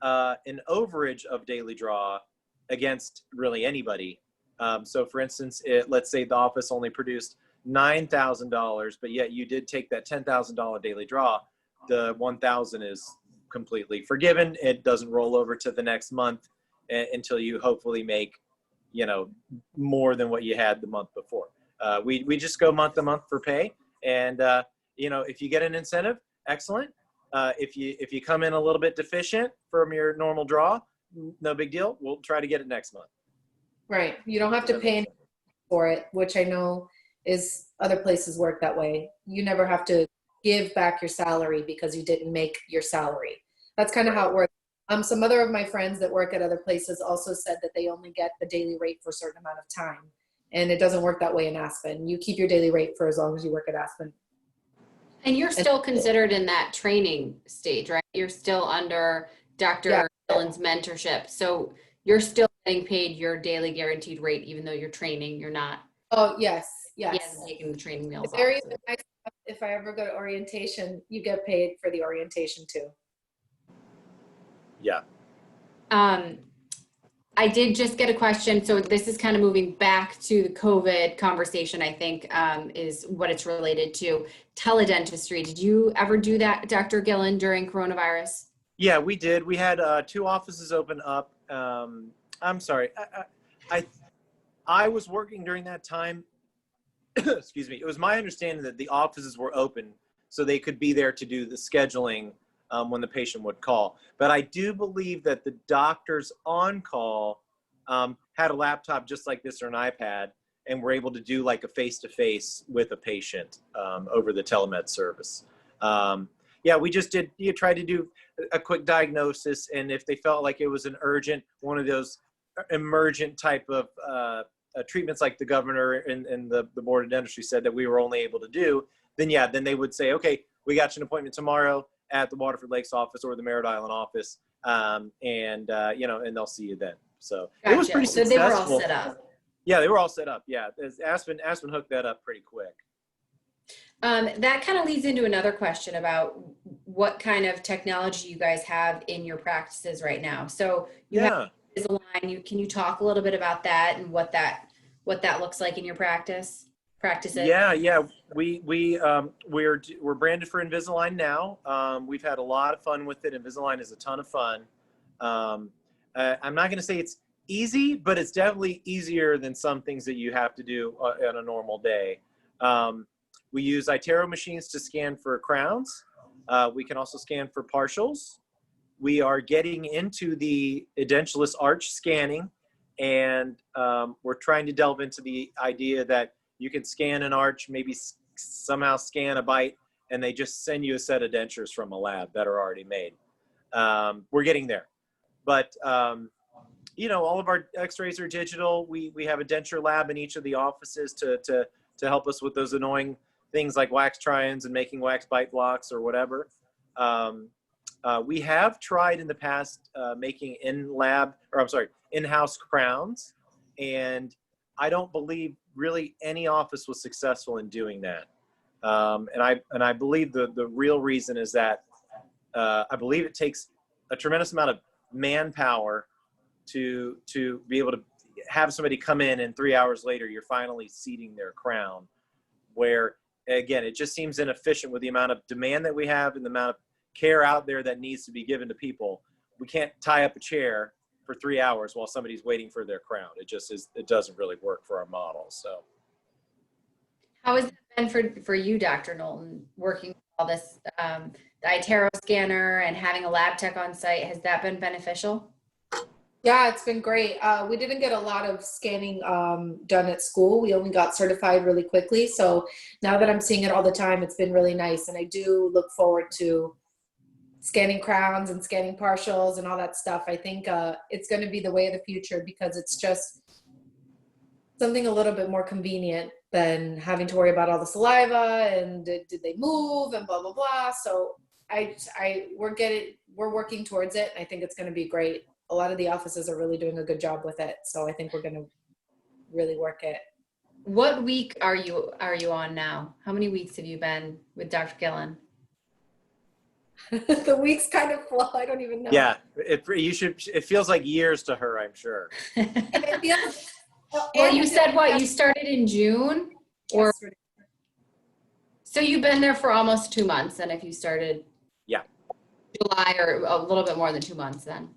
an overage of daily draw against really anybody. So for instance, let's say the office only produced $9,000, but yet you did take that $10,000 daily draw, the 1,000 is completely forgiven. It doesn't roll over to the next month until you hopefully make, you know, more than what you had the month before. We just go month to month for pay, and you know, if you get an incentive, excellent. If you come in a little bit deficient from your normal draw, no big deal. We'll try to get it next month. Right. You don't have to pay anything for it, which I know is other places work that way. You never have to give back your salary because you didn't make your salary. That's kind of how it works. Some other of my friends that work at other places also said that they only get the daily rate for a certain amount of time. And it doesn't work that way in Aspen. You keep your daily rate for as long as you work at Aspen. And you're still considered in that training stage, right? You're still under Dr. Gillan's mentorship. So you're still getting paid your daily guaranteed rate, even though you're training, you're not. Oh, yes. He hasn't taken the training meals off. If I ever go to orientation, you get paid for the orientation too. Yeah. I did just get a question. So this is kind of moving back to the COVID conversation, I think, is what it's related to. Teledentistry. Did you ever do that, Dr. Gillan, during coronavirus? Yeah, we did. We had 2 offices open up. I'm sorry. I was working during that time. Excuse me. It was my understanding that the offices were open so they could be there to do the scheduling when the patient would call. But I do believe that the doctors on call had a laptop just like this or an iPad, and were able to do like a face-to-face with a patient over the telemed service. Yeah, we just did, you tried to do a quick diagnosis, and if they felt like it was an urgent, one of those emergent type of treatments like the governor and the board of dentistry said that we were only able to do, then yeah, then they would say, okay, we got you an appointment tomorrow at the Waterford Lakes office or the Merritt Island office, and you know, and they'll see you then. So Gotcha. it was pretty successful. So they were all set up. Yeah, they were all set up. Yeah, Aspen hooked that up pretty quick. That kind of leads into another question about what kind of technology you guys have in your practices right now. So you have Invisalign. Can you talk a little bit about that and what that looks like in your practices? Yeah. We're branded for Invisalign now. We've had a lot of fun with it. Invisalign is a ton of fun. I'm not going to say it's easy, but it's definitely easier than some things that you have to do on a normal day. We use iTero machines to scan for crowns. We can also scan for partials. We are getting into the edentulous arch scanning, and we're trying to delve into the idea that you can scan an arch, maybe somehow scan a bite, and they just send you a set of dentures from a lab that are already made. We're getting there. But, you know, all of our x-rays are digital. We have a denture lab in each of the offices to help us with those annoying things like wax try-ins and making wax bite blocks or whatever. We have tried in the past making in-house crowns, and I don't believe really any office was successful in doing that. And I believe the real reason is that I believe it takes a tremendous amount of manpower to be able to have somebody come in and 3 hours later you're finally seating their crown. Where again, it just seems inefficient with the amount of demand that we have and the amount of care out there that needs to be given to people. We can't tie up a chair for 3 hours while somebody's waiting for their crown. It doesn't really work for our model. So. How has it been for you, Dr. Knowlton, working with all this, the iTero scanner and having a lab tech on site? Has that been beneficial? Yeah, it's been great. We didn't get a lot of scanning done at school. We only got certified really quickly. So now that I'm seeing it all the time, it's been really nice. And I do look forward to scanning crowns and scanning partials and all that stuff. I think it's going to be the way of the future because it's just something a little bit more convenient than having to worry about all the saliva and did they move and blah, blah, blah. So we're working towards it. I think it's going to be great. A lot of the offices are really doing a good job with it. So I think we're going to really work it. What week are you on now? How many weeks have you been with Dr. Gillan? The weeks kind of flow. I don't even know. Yeah, it feels like years to her, I'm sure. Well, you said what? You started in June? Or so you've been there for almost 2 months, and if you started July or a little bit more than 2 months then.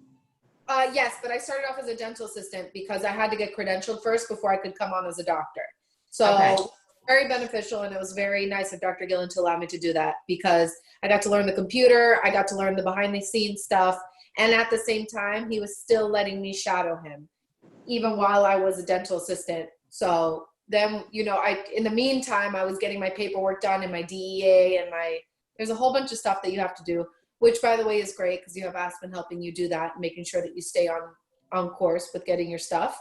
Yes, but I started off as a dental assistant because I had to get credentialed first before I could come on as a doctor. So okay. Very beneficial, and it was very nice of Dr. Gillan to allow me to do that because I got to learn the computer, I got to learn the behind the scenes stuff, and at the same time, he was still letting me shadow him, even while I was a dental assistant. So then, in the meantime, I was getting my paperwork done and my DEA and there's a whole bunch of stuff that you have to do, which by the way is great because you have Aspen helping you do that, making sure that you stay on course with getting your stuff.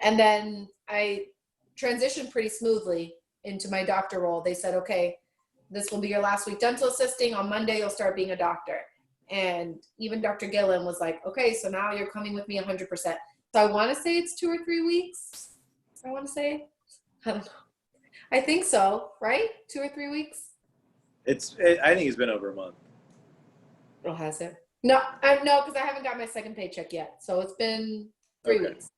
And then I transitioned pretty smoothly into my doctor role. They said, okay, this will be your last week dental assisting. On Monday, you'll start being a doctor. And even Dr. Gillan was like, okay, so now you're coming with me 100%. So I want to say it's 2 or 3 weeks. I want to say, I don't know. I think so, right? 2 or 3 weeks. I think it's been over a month. Oh, has it? No, because I haven't got my second paycheck yet. So it's been 3 weeks.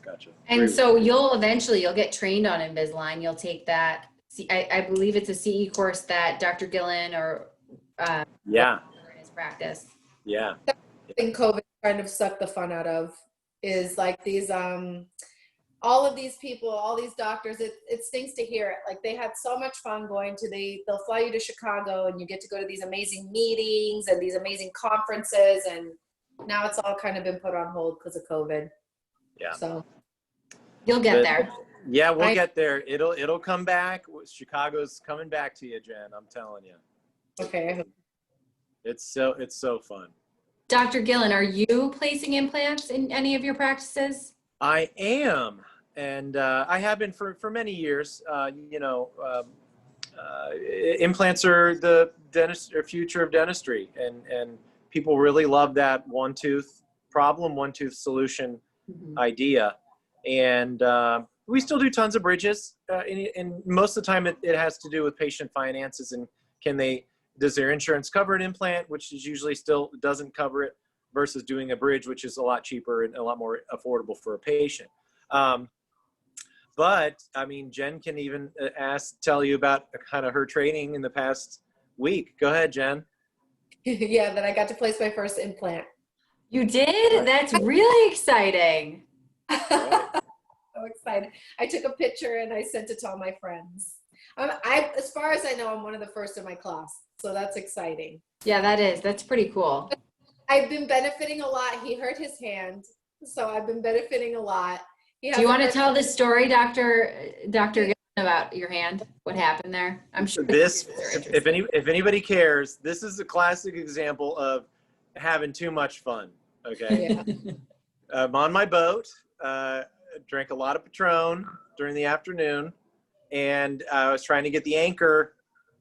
Gotcha. And so you'll get trained on Invisalign. You'll take that. I believe it's a CE course that Dr. Gillan or in his practice. Yeah. I think COVID kind of sucked the fun out of is like these all of these people, all these doctors, it stinks to hear it. Like they had so much fun they'll fly you to Chicago and you get to go to these amazing meetings and these amazing conferences, and now it's all kind of been put on hold because of COVID. Yeah. So you'll get there. Yeah, we'll get there. It'll come back. Chicago's coming back to you, Jen. I'm telling you. Okay. It's so fun. Dr. Gillan, are you placing implants in any of your practices? I am, and I have been for many years. Implants are the future of dentistry, and people really love that one tooth solution idea. And we still do tons of bridges, and most of the time it has to do with patient finances and does their insurance cover an implant, which is usually still doesn't cover it, versus doing a bridge, which is a lot cheaper and a lot more affordable for a patient. But I mean, Jen can even tell you about kind of her training in the past week. Go ahead, Jen. Yeah, that I got to place my first implant. You did? That's really exciting. So excited. I took a picture and I sent it to all my friends. As far as I know, I'm one of the first in my class. So that's exciting. Yeah, that's pretty cool. I've been benefiting a lot. He hurt his hand. So I've been benefiting a lot. Do you want to tell the story, Dr. Gillan, about your hand? What happened there? I'm sure if anybody cares, this is a classic example of having too much fun. Okay. Yeah. I'm on my boat, drank a lot of Patron during the afternoon, and I was trying to get the anchor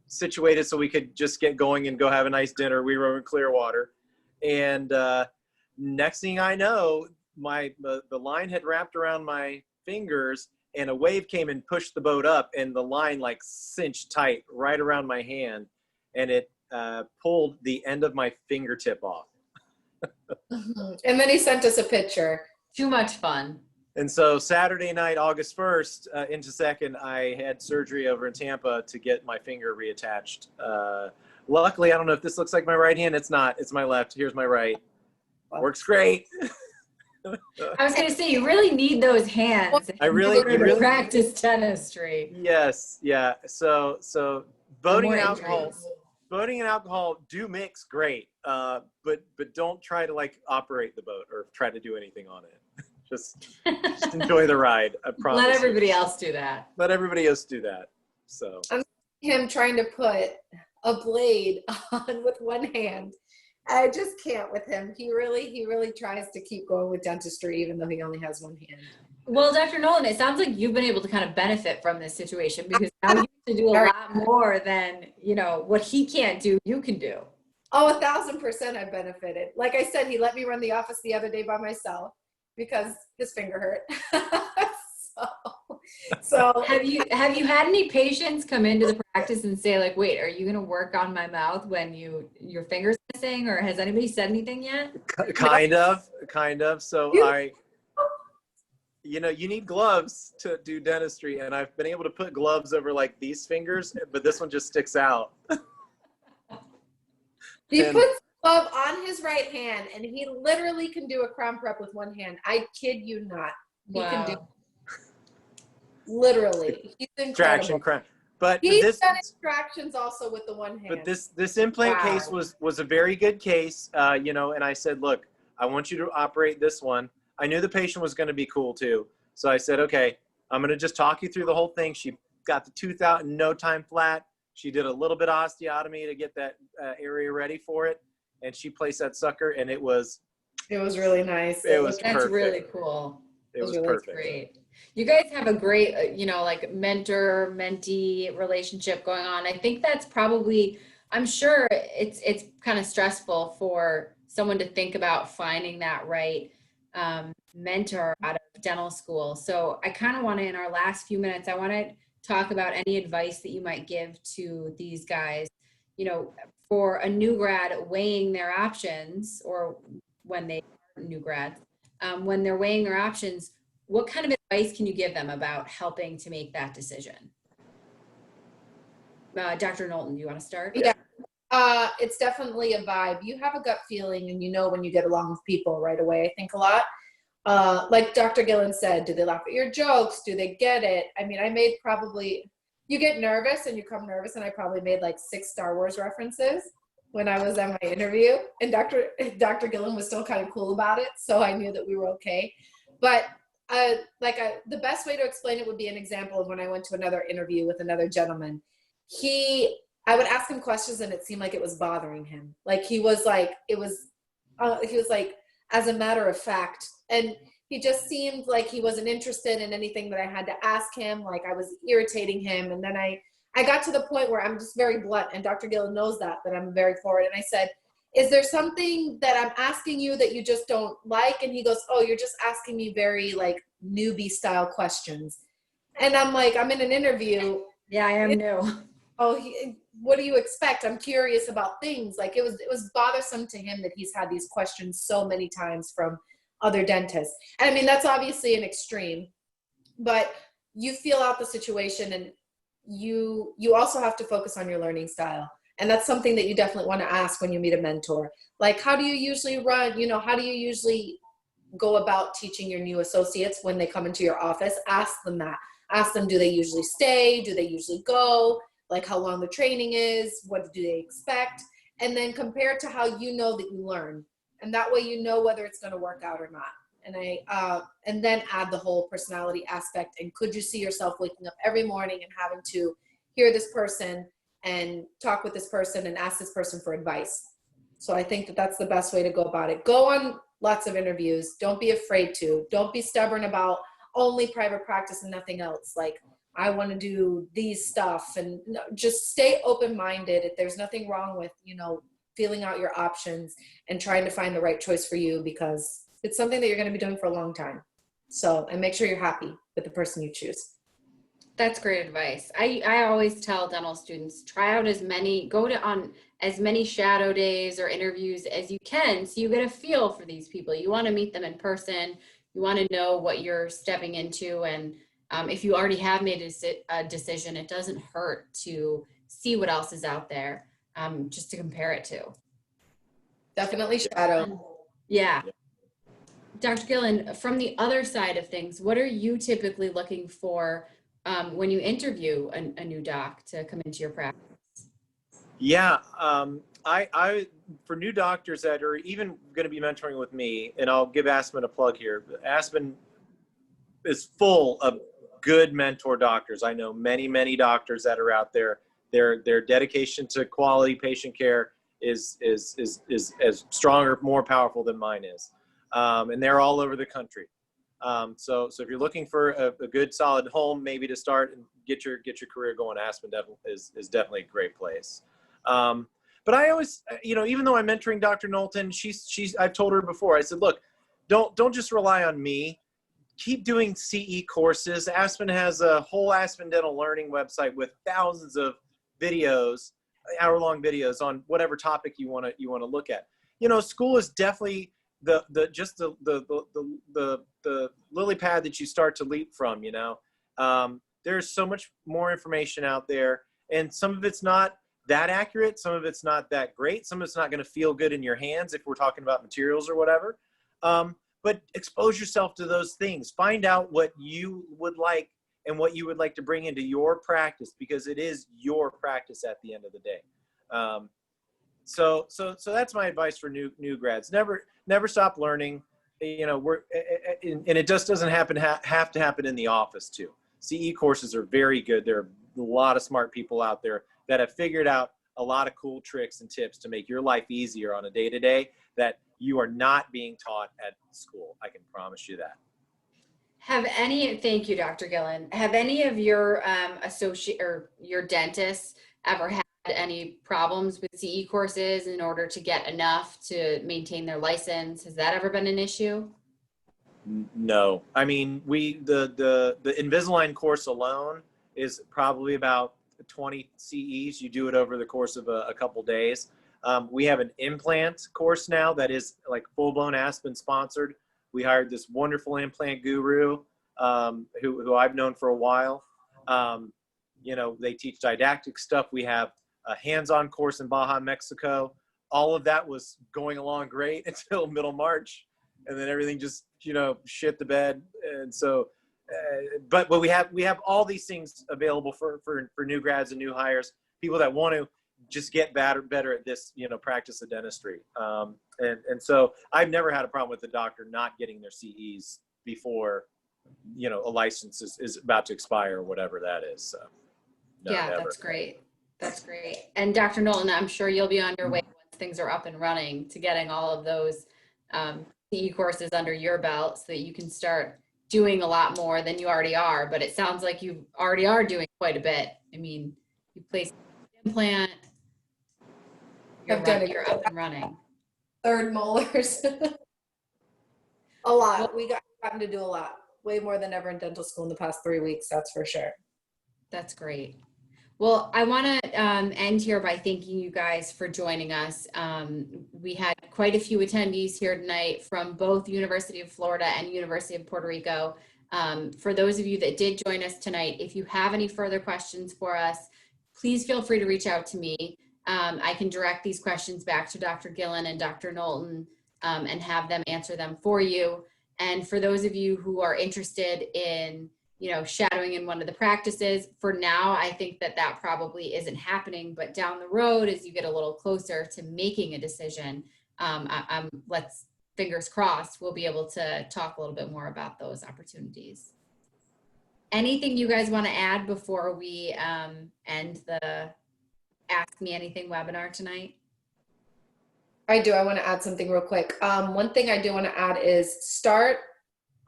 situated so we could just get going and go have a nice dinner. We were in Clearwater, and next thing I know, the line had wrapped around my fingers, and a wave came and pushed the boat up, and the line like cinched tight right around my hand, and it pulled the end of my fingertip off. And then he sent us a picture. Too much fun. And so Saturday night, August 1st, into second, I had surgery over in Tampa to get my finger reattached. Luckily, I don't know if this looks like my right hand. It's not. It's my left. Here's my right. Works great. I was going to say, you really need those hands. I really, in order to practice dentistry. Yes, yeah. So boating and More alcohol, injuries. boating and alcohol do mix great, but don't try to like operate the boat or try to do anything on it. Just enjoy the ride. I promise. Let everybody else do that. Let everybody else do that. So Him trying to put a blade on with one hand. I just can't with him. He really tries to keep going with dentistry, even though he only has one hand. Well, Dr. Knowlton, it sounds like you've been able to kind of benefit from this situation, because now you have to do a lot more than, what he can't do, you can do. Oh, 1,000% I benefited. Like I said, he let me run the office the other day by myself because his finger hurt. so Have you had any patients come into the practice and say, like, wait, are you going to work on my mouth when your finger's missing, or has anybody said anything yet? kind of. So you need gloves to do dentistry, and I've been able to put gloves over like these fingers, but this one just sticks out. He puts the glove on his right hand, and he literally can do a crown prep with one hand. I kid you not. He can do literally. He's incredible. But He's done extractions also with the one hand. But this implant case was a very good case, and I said, look, I want you to operate this one. I knew the patient was going to be cool too. So I said, okay, I'm going to just talk you through the whole thing. She got the tooth out in no time flat. She did a little bit of osteotomy to get that area ready for it. And she placed that sucker, and it was really nice. That's perfect. Really cool. It was really perfect. Great. You guys have a great, like mentor-mentee relationship going on. I think that's probably, I'm sure it's kind of stressful for someone to think about finding that right mentor out of dental school. So I kind of want to, in our last few minutes, I want to talk about any advice that you might give to these guys, for a new grad weighing their options, or when they are new grads, when they're weighing their options. What kind of advice can you give them about helping to make that decision? Dr. Knowlton, do you want to start? Yeah, it's definitely a vibe. You have a gut feeling, and when you get along with people right away. I think a lot. Like Dr. Gillan said, do they laugh at your jokes? Do they get it? I mean, you get nervous and you come nervous, and I probably made like 6 Star Wars references when I was at my interview, and Dr. Gillan was still kind of cool about it, so I knew that we were okay. But the best way to explain it would be an example of when I went to another interview with another gentleman. I would ask him questions, and it seemed like it was bothering him. Like he was like, as a matter of fact, and he just seemed like he wasn't interested in anything that I had to ask him. Like I was irritating him. And then I got to the point where I'm just very blunt, and Dr. Gillan knows that I'm very forward. And I said, is there something that I'm asking you that you just don't like? And he goes, oh, you're just asking me very like newbie style questions. And I'm like, I'm in an interview. Yeah, I am new. Oh, what do you expect? I'm curious about things. Like it was bothersome to him that he's had these questions so many times from other dentists. And I mean, that's obviously an extreme, but you feel out the situation, and you also have to focus on your learning style. And that's something that you definitely want to ask when you meet a mentor. Like, how do you usually run? How do you usually go about teaching your new associates when they come into your office? Ask them that. Ask them, do they usually stay? Do they usually go? Like how long the training is? What do they expect? And then compare it to how you know that you learn. And that way you know whether it's going to work out or not. And then add the whole personality aspect. And could you see yourself waking up every morning and having to hear this person and talk with this person and ask this person for advice? So I think that that's the best way to go about it. Go on lots of interviews. Don't be afraid to. Don't be stubborn about only private practice and nothing else. Like, I want to do these stuff, and just stay open-minded. There's nothing wrong with, feeling out your options and trying to find the right choice for you, because it's something that you're going to be doing for a long time. So, and make sure you're happy with the person you choose. That's great advice. I always tell dental students, try out on as many shadow days or interviews as you can, so you get a feel for these people. You want to meet them in person. You want to know what you're stepping into. And if you already have made a decision, it doesn't hurt to see what else is out there, just to compare it to. Definitely shadow. Yeah. Dr. Gillan, from the other side of things, what are you typically looking for when you interview a new doc to come into your practice? Yeah, I for new doctors that are even going to be mentoring with me, and I'll give Aspen a plug here. Aspen is full of good mentor doctors. I know many doctors that are out there. Their dedication to quality patient care is as strong or more powerful than mine is, and they're all over the country. So if you're looking for a good solid home, maybe to start and get your career going, Aspen is definitely a great place. But I always, even though I'm mentoring Dr. Knowlton, I've told her before, I said, look, don't just rely on me. Keep doing CE courses. Aspen has a whole Aspen Dental Learning website with thousands of videos, hour-long videos on whatever topic you want to look at. School is definitely the lily pad that you start to leap from. There's so much more information out there, and some of it's not that accurate, some of it's not that great, some of it's not going to feel good in your hands if we're talking about materials or whatever. But expose yourself to those things. Find out what you would like and what you would like to bring into your practice, because it is your practice at the end of the day. So that's my advice for new grads. Never stop learning. And it just doesn't have to happen in the office too. CE courses are very good. There are a lot of smart people out there that have figured out a lot of cool tricks and tips to make your life easier on a day-to-day that you are not being taught at school. I can promise you that. Thank you, Dr. Gillan. Have any of your associate or your dentists ever had any problems with CE courses in order to get enough to maintain their license? Has that ever been an issue? No. I mean, the Invisalign course alone is probably about 20 CEs. You do it over the course of a couple days. We have an implant course now that is like full-blown Aspen sponsored. We hired this wonderful implant guru who I've known for a while. They teach didactic stuff. We have a hands-on course in Baja, Mexico. All of that was going along great until middle March, and then everything just shit the bed. And so, but we have all these things available for new grads and new hires, people that want to just get better at this, practice of dentistry. And so I've never had a problem with the doctor not getting their CEs before, a license is about to expire or whatever that is. So no, yeah, never. That's great. That's great. And Dr. Knowlton, I'm sure you'll be on your way once things are up and running to getting all of those CE courses under your belt so that you can start doing a lot more than you already are. But it sounds like you already are doing quite a bit. I mean, you placed an implant, you're up and running. Third molars. A lot. We gotten to do a lot. Way more than ever in dental school in the past 3 weeks, that's for sure. That's great. Well, I want to end here by thanking you guys for joining us. We had quite a few attendees here tonight from both University of Florida and University of Puerto Rico. For those of you that did join us tonight, if you have any further questions for us, please feel free to reach out to me. I can direct these questions back to Dr. Gillan and Dr. Knowlton and have them answer them for you. And for those of you who are interested in shadowing in one of the practices, for now, I think that probably isn't happening, but down the road, as you get a little closer to making a decision, let's fingers crossed, we'll be able to talk a little bit more about those opportunities. Anything you guys want to add before we end the Ask Me Anything webinar tonight? I do. I want to add something real quick. One thing I do want to add is start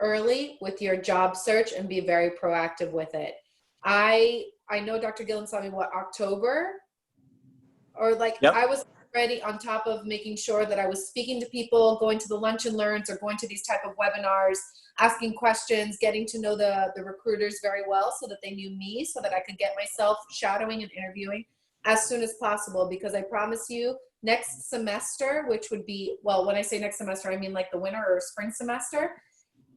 early with your job search and be very proactive with it. I know Dr. Gillan saw me, October? Or yep. I was already on top of making sure that I was speaking to people, going to the lunch and learns or going to these type of webinars, asking questions, getting to know the recruiters very well so that they knew me, so that I could get myself shadowing and interviewing as soon as possible. Because I promise you, next semester, which would be, well, when I say next semester, I mean like the winter or spring semester,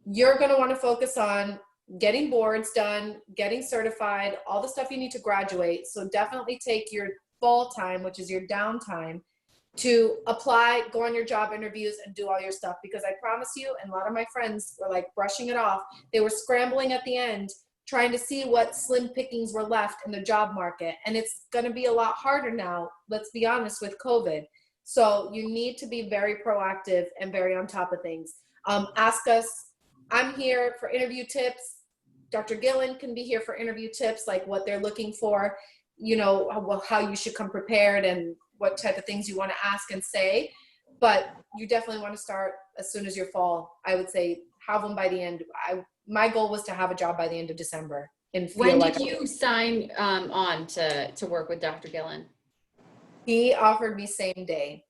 you're going to want to focus on getting boards done, getting certified, all the stuff you need to graduate. So definitely take your fall time, which is your downtime, to apply, go on your job interviews and do all your stuff. Because I promise you, and a lot of my friends were like brushing it off. They were scrambling at the end, trying to see what slim pickings were left in the job market. And it's going to be a lot harder now, let's be honest, with COVID. So you need to be very proactive and very on top of things. Ask us. I'm here for interview tips. Dr. Gillan can be here for interview tips, like what they're looking for, you know, how you should come prepared and what type of things you want to ask and say. But you definitely want to start as soon as your fall. I would say have them by the end. My goal was to have a job by the end of December. And feel When like did you sign on to work with Dr. Gillan? he offered me same day.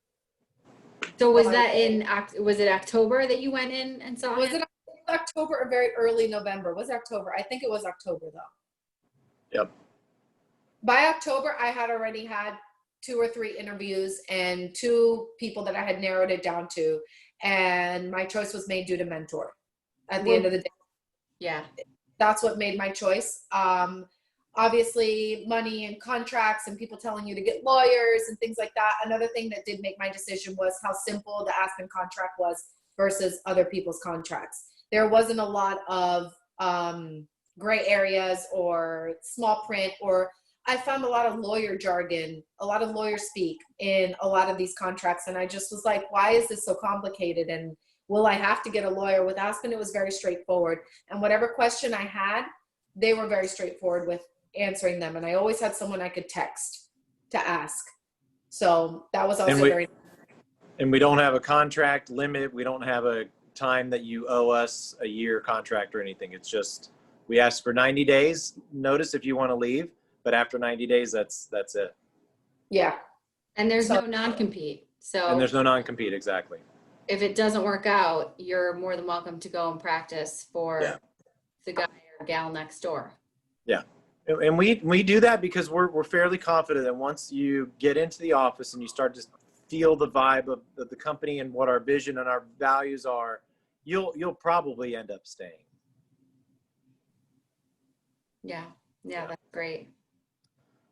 So was that was it October that you went in and saw Was him? it October or very early November? Was it October? I think it was October though. Yep. By October, I had already had 2 or 3 interviews and 2 people that I had narrowed it down to. And my choice was made due to mentor at the end of the day. Yeah. That's what made my choice. Obviously, money and contracts and people telling you to get lawyers and things like that. Another thing that did make my decision was how simple the Aspen contract was versus other people's contracts. There wasn't a lot of gray areas or small print, or I found a lot of lawyer jargon, a lot of lawyer speak in a lot of these contracts. And I just was like, why is this so complicated? And will I have to get a lawyer? With Aspen, it was very straightforward. And whatever question I had, they were very straightforward with answering them. And I always had someone I could text to ask. So that was also very. And we don't have a contract limit. We don't have a time that you owe us a year contract or anything. It's just, we ask for 90 days notice if you want to leave, but after 90 days, that's it. Yeah. And there's no non-compete. And there's So no non-compete, exactly. if it doesn't work out, you're more than welcome to go and practice for the guy or gal next door. Yeah. And we do that because we're fairly confident that once you get into the office and you start to feel the vibe of the company and what our vision and our values are, you'll probably end up staying. Yeah, that's great.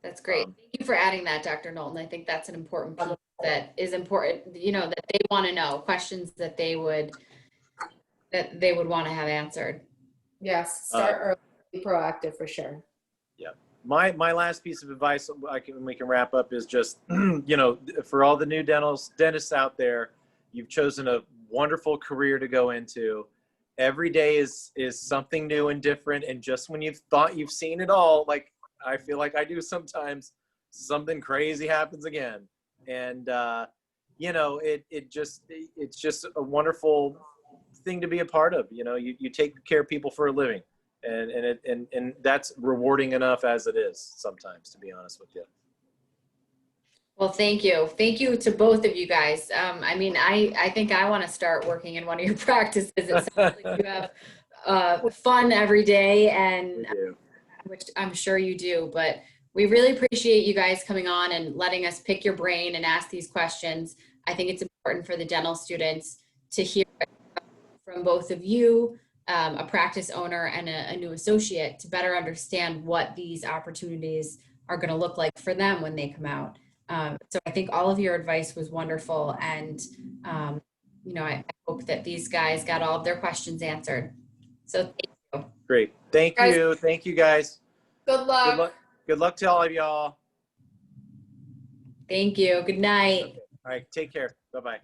That's great. Thank you for adding that, Dr. Knowlton. I think that's an important piece that is important, you know, that they want to know, questions that they would want to have answered. Yes. Start early, be proactive for sure. Yeah. My last piece of advice we can wrap up is just, you know, for all the new dentists out there, you've chosen a wonderful career to go into. Every day is something new and different. And just when you've thought you've seen it all, like I feel like I do sometimes, something crazy happens again. And, you know, it's just a wonderful thing to be a part of. You know, you take care of people for a living. And that's rewarding enough as it is sometimes, to be honest with you. Well, thank you. Thank you to both of you guys. I mean, I think I want to start working in one of your practices. It sounds like you have fun every day, and which I'm sure you do. But we really appreciate you guys coming on and letting us pick your brain and ask these questions. I think it's important for the dental students to hear from both of you, a practice owner and a new associate, to better understand what these opportunities are going to look like for them when they come out. So I think all of your advice was wonderful, and you know, I hope that these guys got all of their questions answered. So thank you. Great. Thank you. Thank you, guys. Good luck. Good luck to all of y'all. Thank you. Good night. Okay. All right. Take care. Bye-bye.